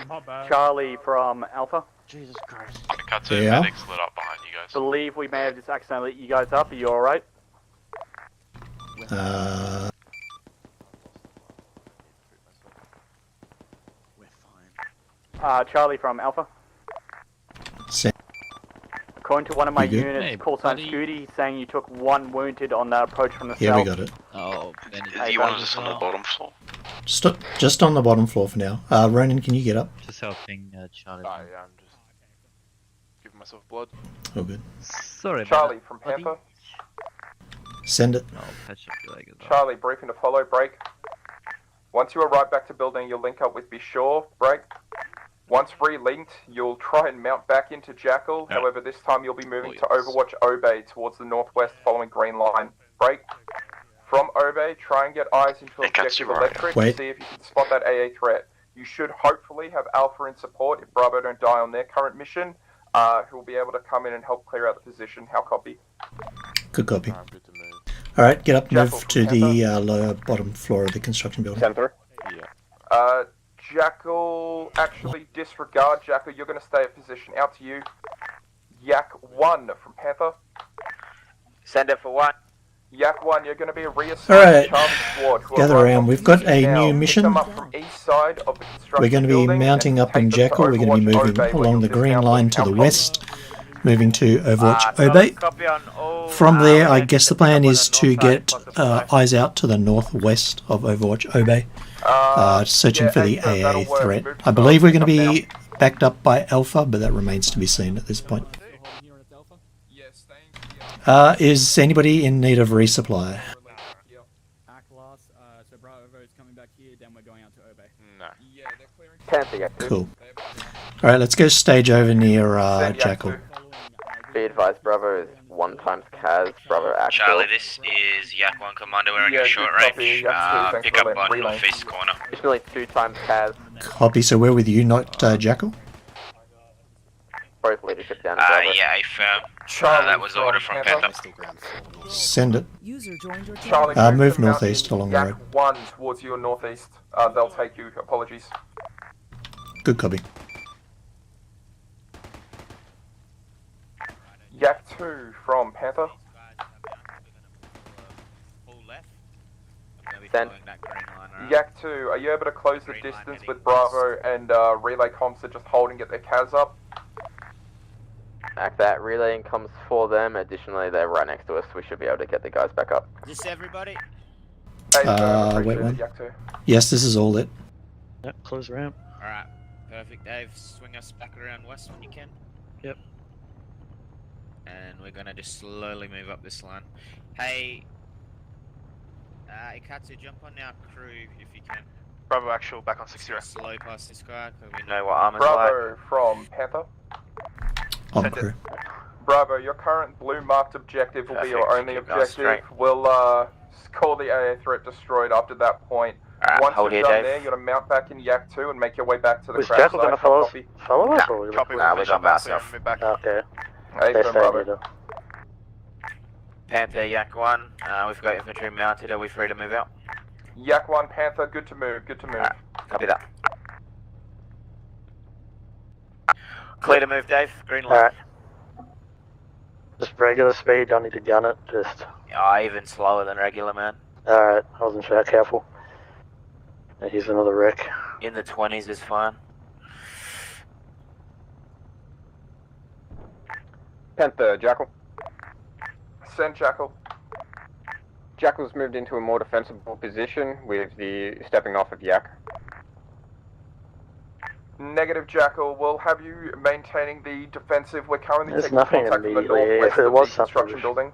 Not bad. Charlie from Alpha. Jesus Christ. Katsu, Yeah. medics lit up behind you guys. Believe we may have just accidentally lit you guys up. Are you alright? We're fine. Charlie from Alpha. According to one of my You good? units, Hey, call sign buddy. Scooty, saying you took 1 wounded on the approach from the Yeah, south. we got it. Oh, Do you want us on the bottom floor? Just on the bottom floor for now. Ronan, can you get up? Just helping Charlie. Oh, yeah, I'm just giving myself blood. Oh, good. Sorry, Charlie man. from Panther. Send it. I'll patch up your leg as well. Charlie, briefing to follow, break. Once you arrive back to building, you'll link up with Bishore, break. Once re-linked, you'll try and mount back into Jackal. Yeah. However, this time you'll be moving to Overwatch Obey towards the northwest following green line. Break. From Obey, try and get eyes into Objective Electric to see if you can spot that AA threat. You should hopefully have Alpha in support if Bravo don't die on their current mission, who will be able to come in and help clear out the position. How copy? Good copy. I'm good to move. Alright, get up, Jackal move to the lower bottom floor of the construction building. 10-3. Yeah. Jackal, actually disregard. Jackal, you're going to stay at position. Out to you. Yak 1 from Panther. Send it for 1. Yak 1, you're going to be reassigned Alright, to Charlie Squad. who gather arrive around. on We've got position a now. new Pick mission. them up from east side of the construction We're going to be building mounting and up in take them to Jackal. We're going to be Overwatch moving Obey, where along you'll the green dismount line them. to the How west. Moving to Overwatch OB. From there, I guess the plan is to get eyes out to the northwest of Overwatch OB, searching for the AA threat. I believe we're going to be backed up by Alpha, but that remains to be seen at this point. Is anybody in need of resupply? Cool. Alright, let's go stage over near Jackal. Be advised, Bravo is 1 times Kaz, Bravo actual. Charlie, this is Yak 1 Commander, we're in your short range. Pick up on northeast corner. Additionally 2 times Kaz. Copy, so we're with you, not Jackal? Both leadership down to Bravo. Yeah, firm. That was order from Panther. Send it. Charlie, move northeast along the road. 1 towards your northeast. They'll take you. Apologies. Good copy. Yak 2 from Panther. Send. Yak 2, are you able to close the distance with Bravo and relay comms are just holding, get their CAS up? Act that, relaying comms for them. Additionally, they're right next to us. We should be able to get the guys back up. Is this everybody? Wait one. Yes, this is all it. Yep, close ramp. Alright, perfect. Dave, swing us back around west when you can. Yep. And we're gonna just slowly move up this line. Hey, Ikatsu, jump on our crew if you can. Bravo actual, back on 60. Slow past this guy, because we know what armor's Bravo like. from Panther. On crew. Bravo, your current blue marked objective will be your only objective. We'll call the AA threat destroyed after that point. Once you're done there, you're going to mount back in Yak 2 and make your way back to the crash site. Was Jackal going to follow us? Follow us? Or Copy, nah, we're going back. Okay. Hey, Bravo. Panther, Yak 1, we've got infantry mounted, are we free to move out? Yak 1, Panther, good to move, good to move. Right, copy that. Clear to move, Dave, green light. Alright. Just regular speed, don't need to gun it, just... Even slower than regular, man. Alright, I wasn't sure, careful. Here's another wreck. In the 20s is fine. Panther, Jackal. Send Jackal. Jackal's moved into a more defensible position with the stepping off of Yak. Negative, Jackal. We'll have you maintaining the defensive. We're currently There's taking nothing contact from the immediately. northwest If there of was the something, construction building.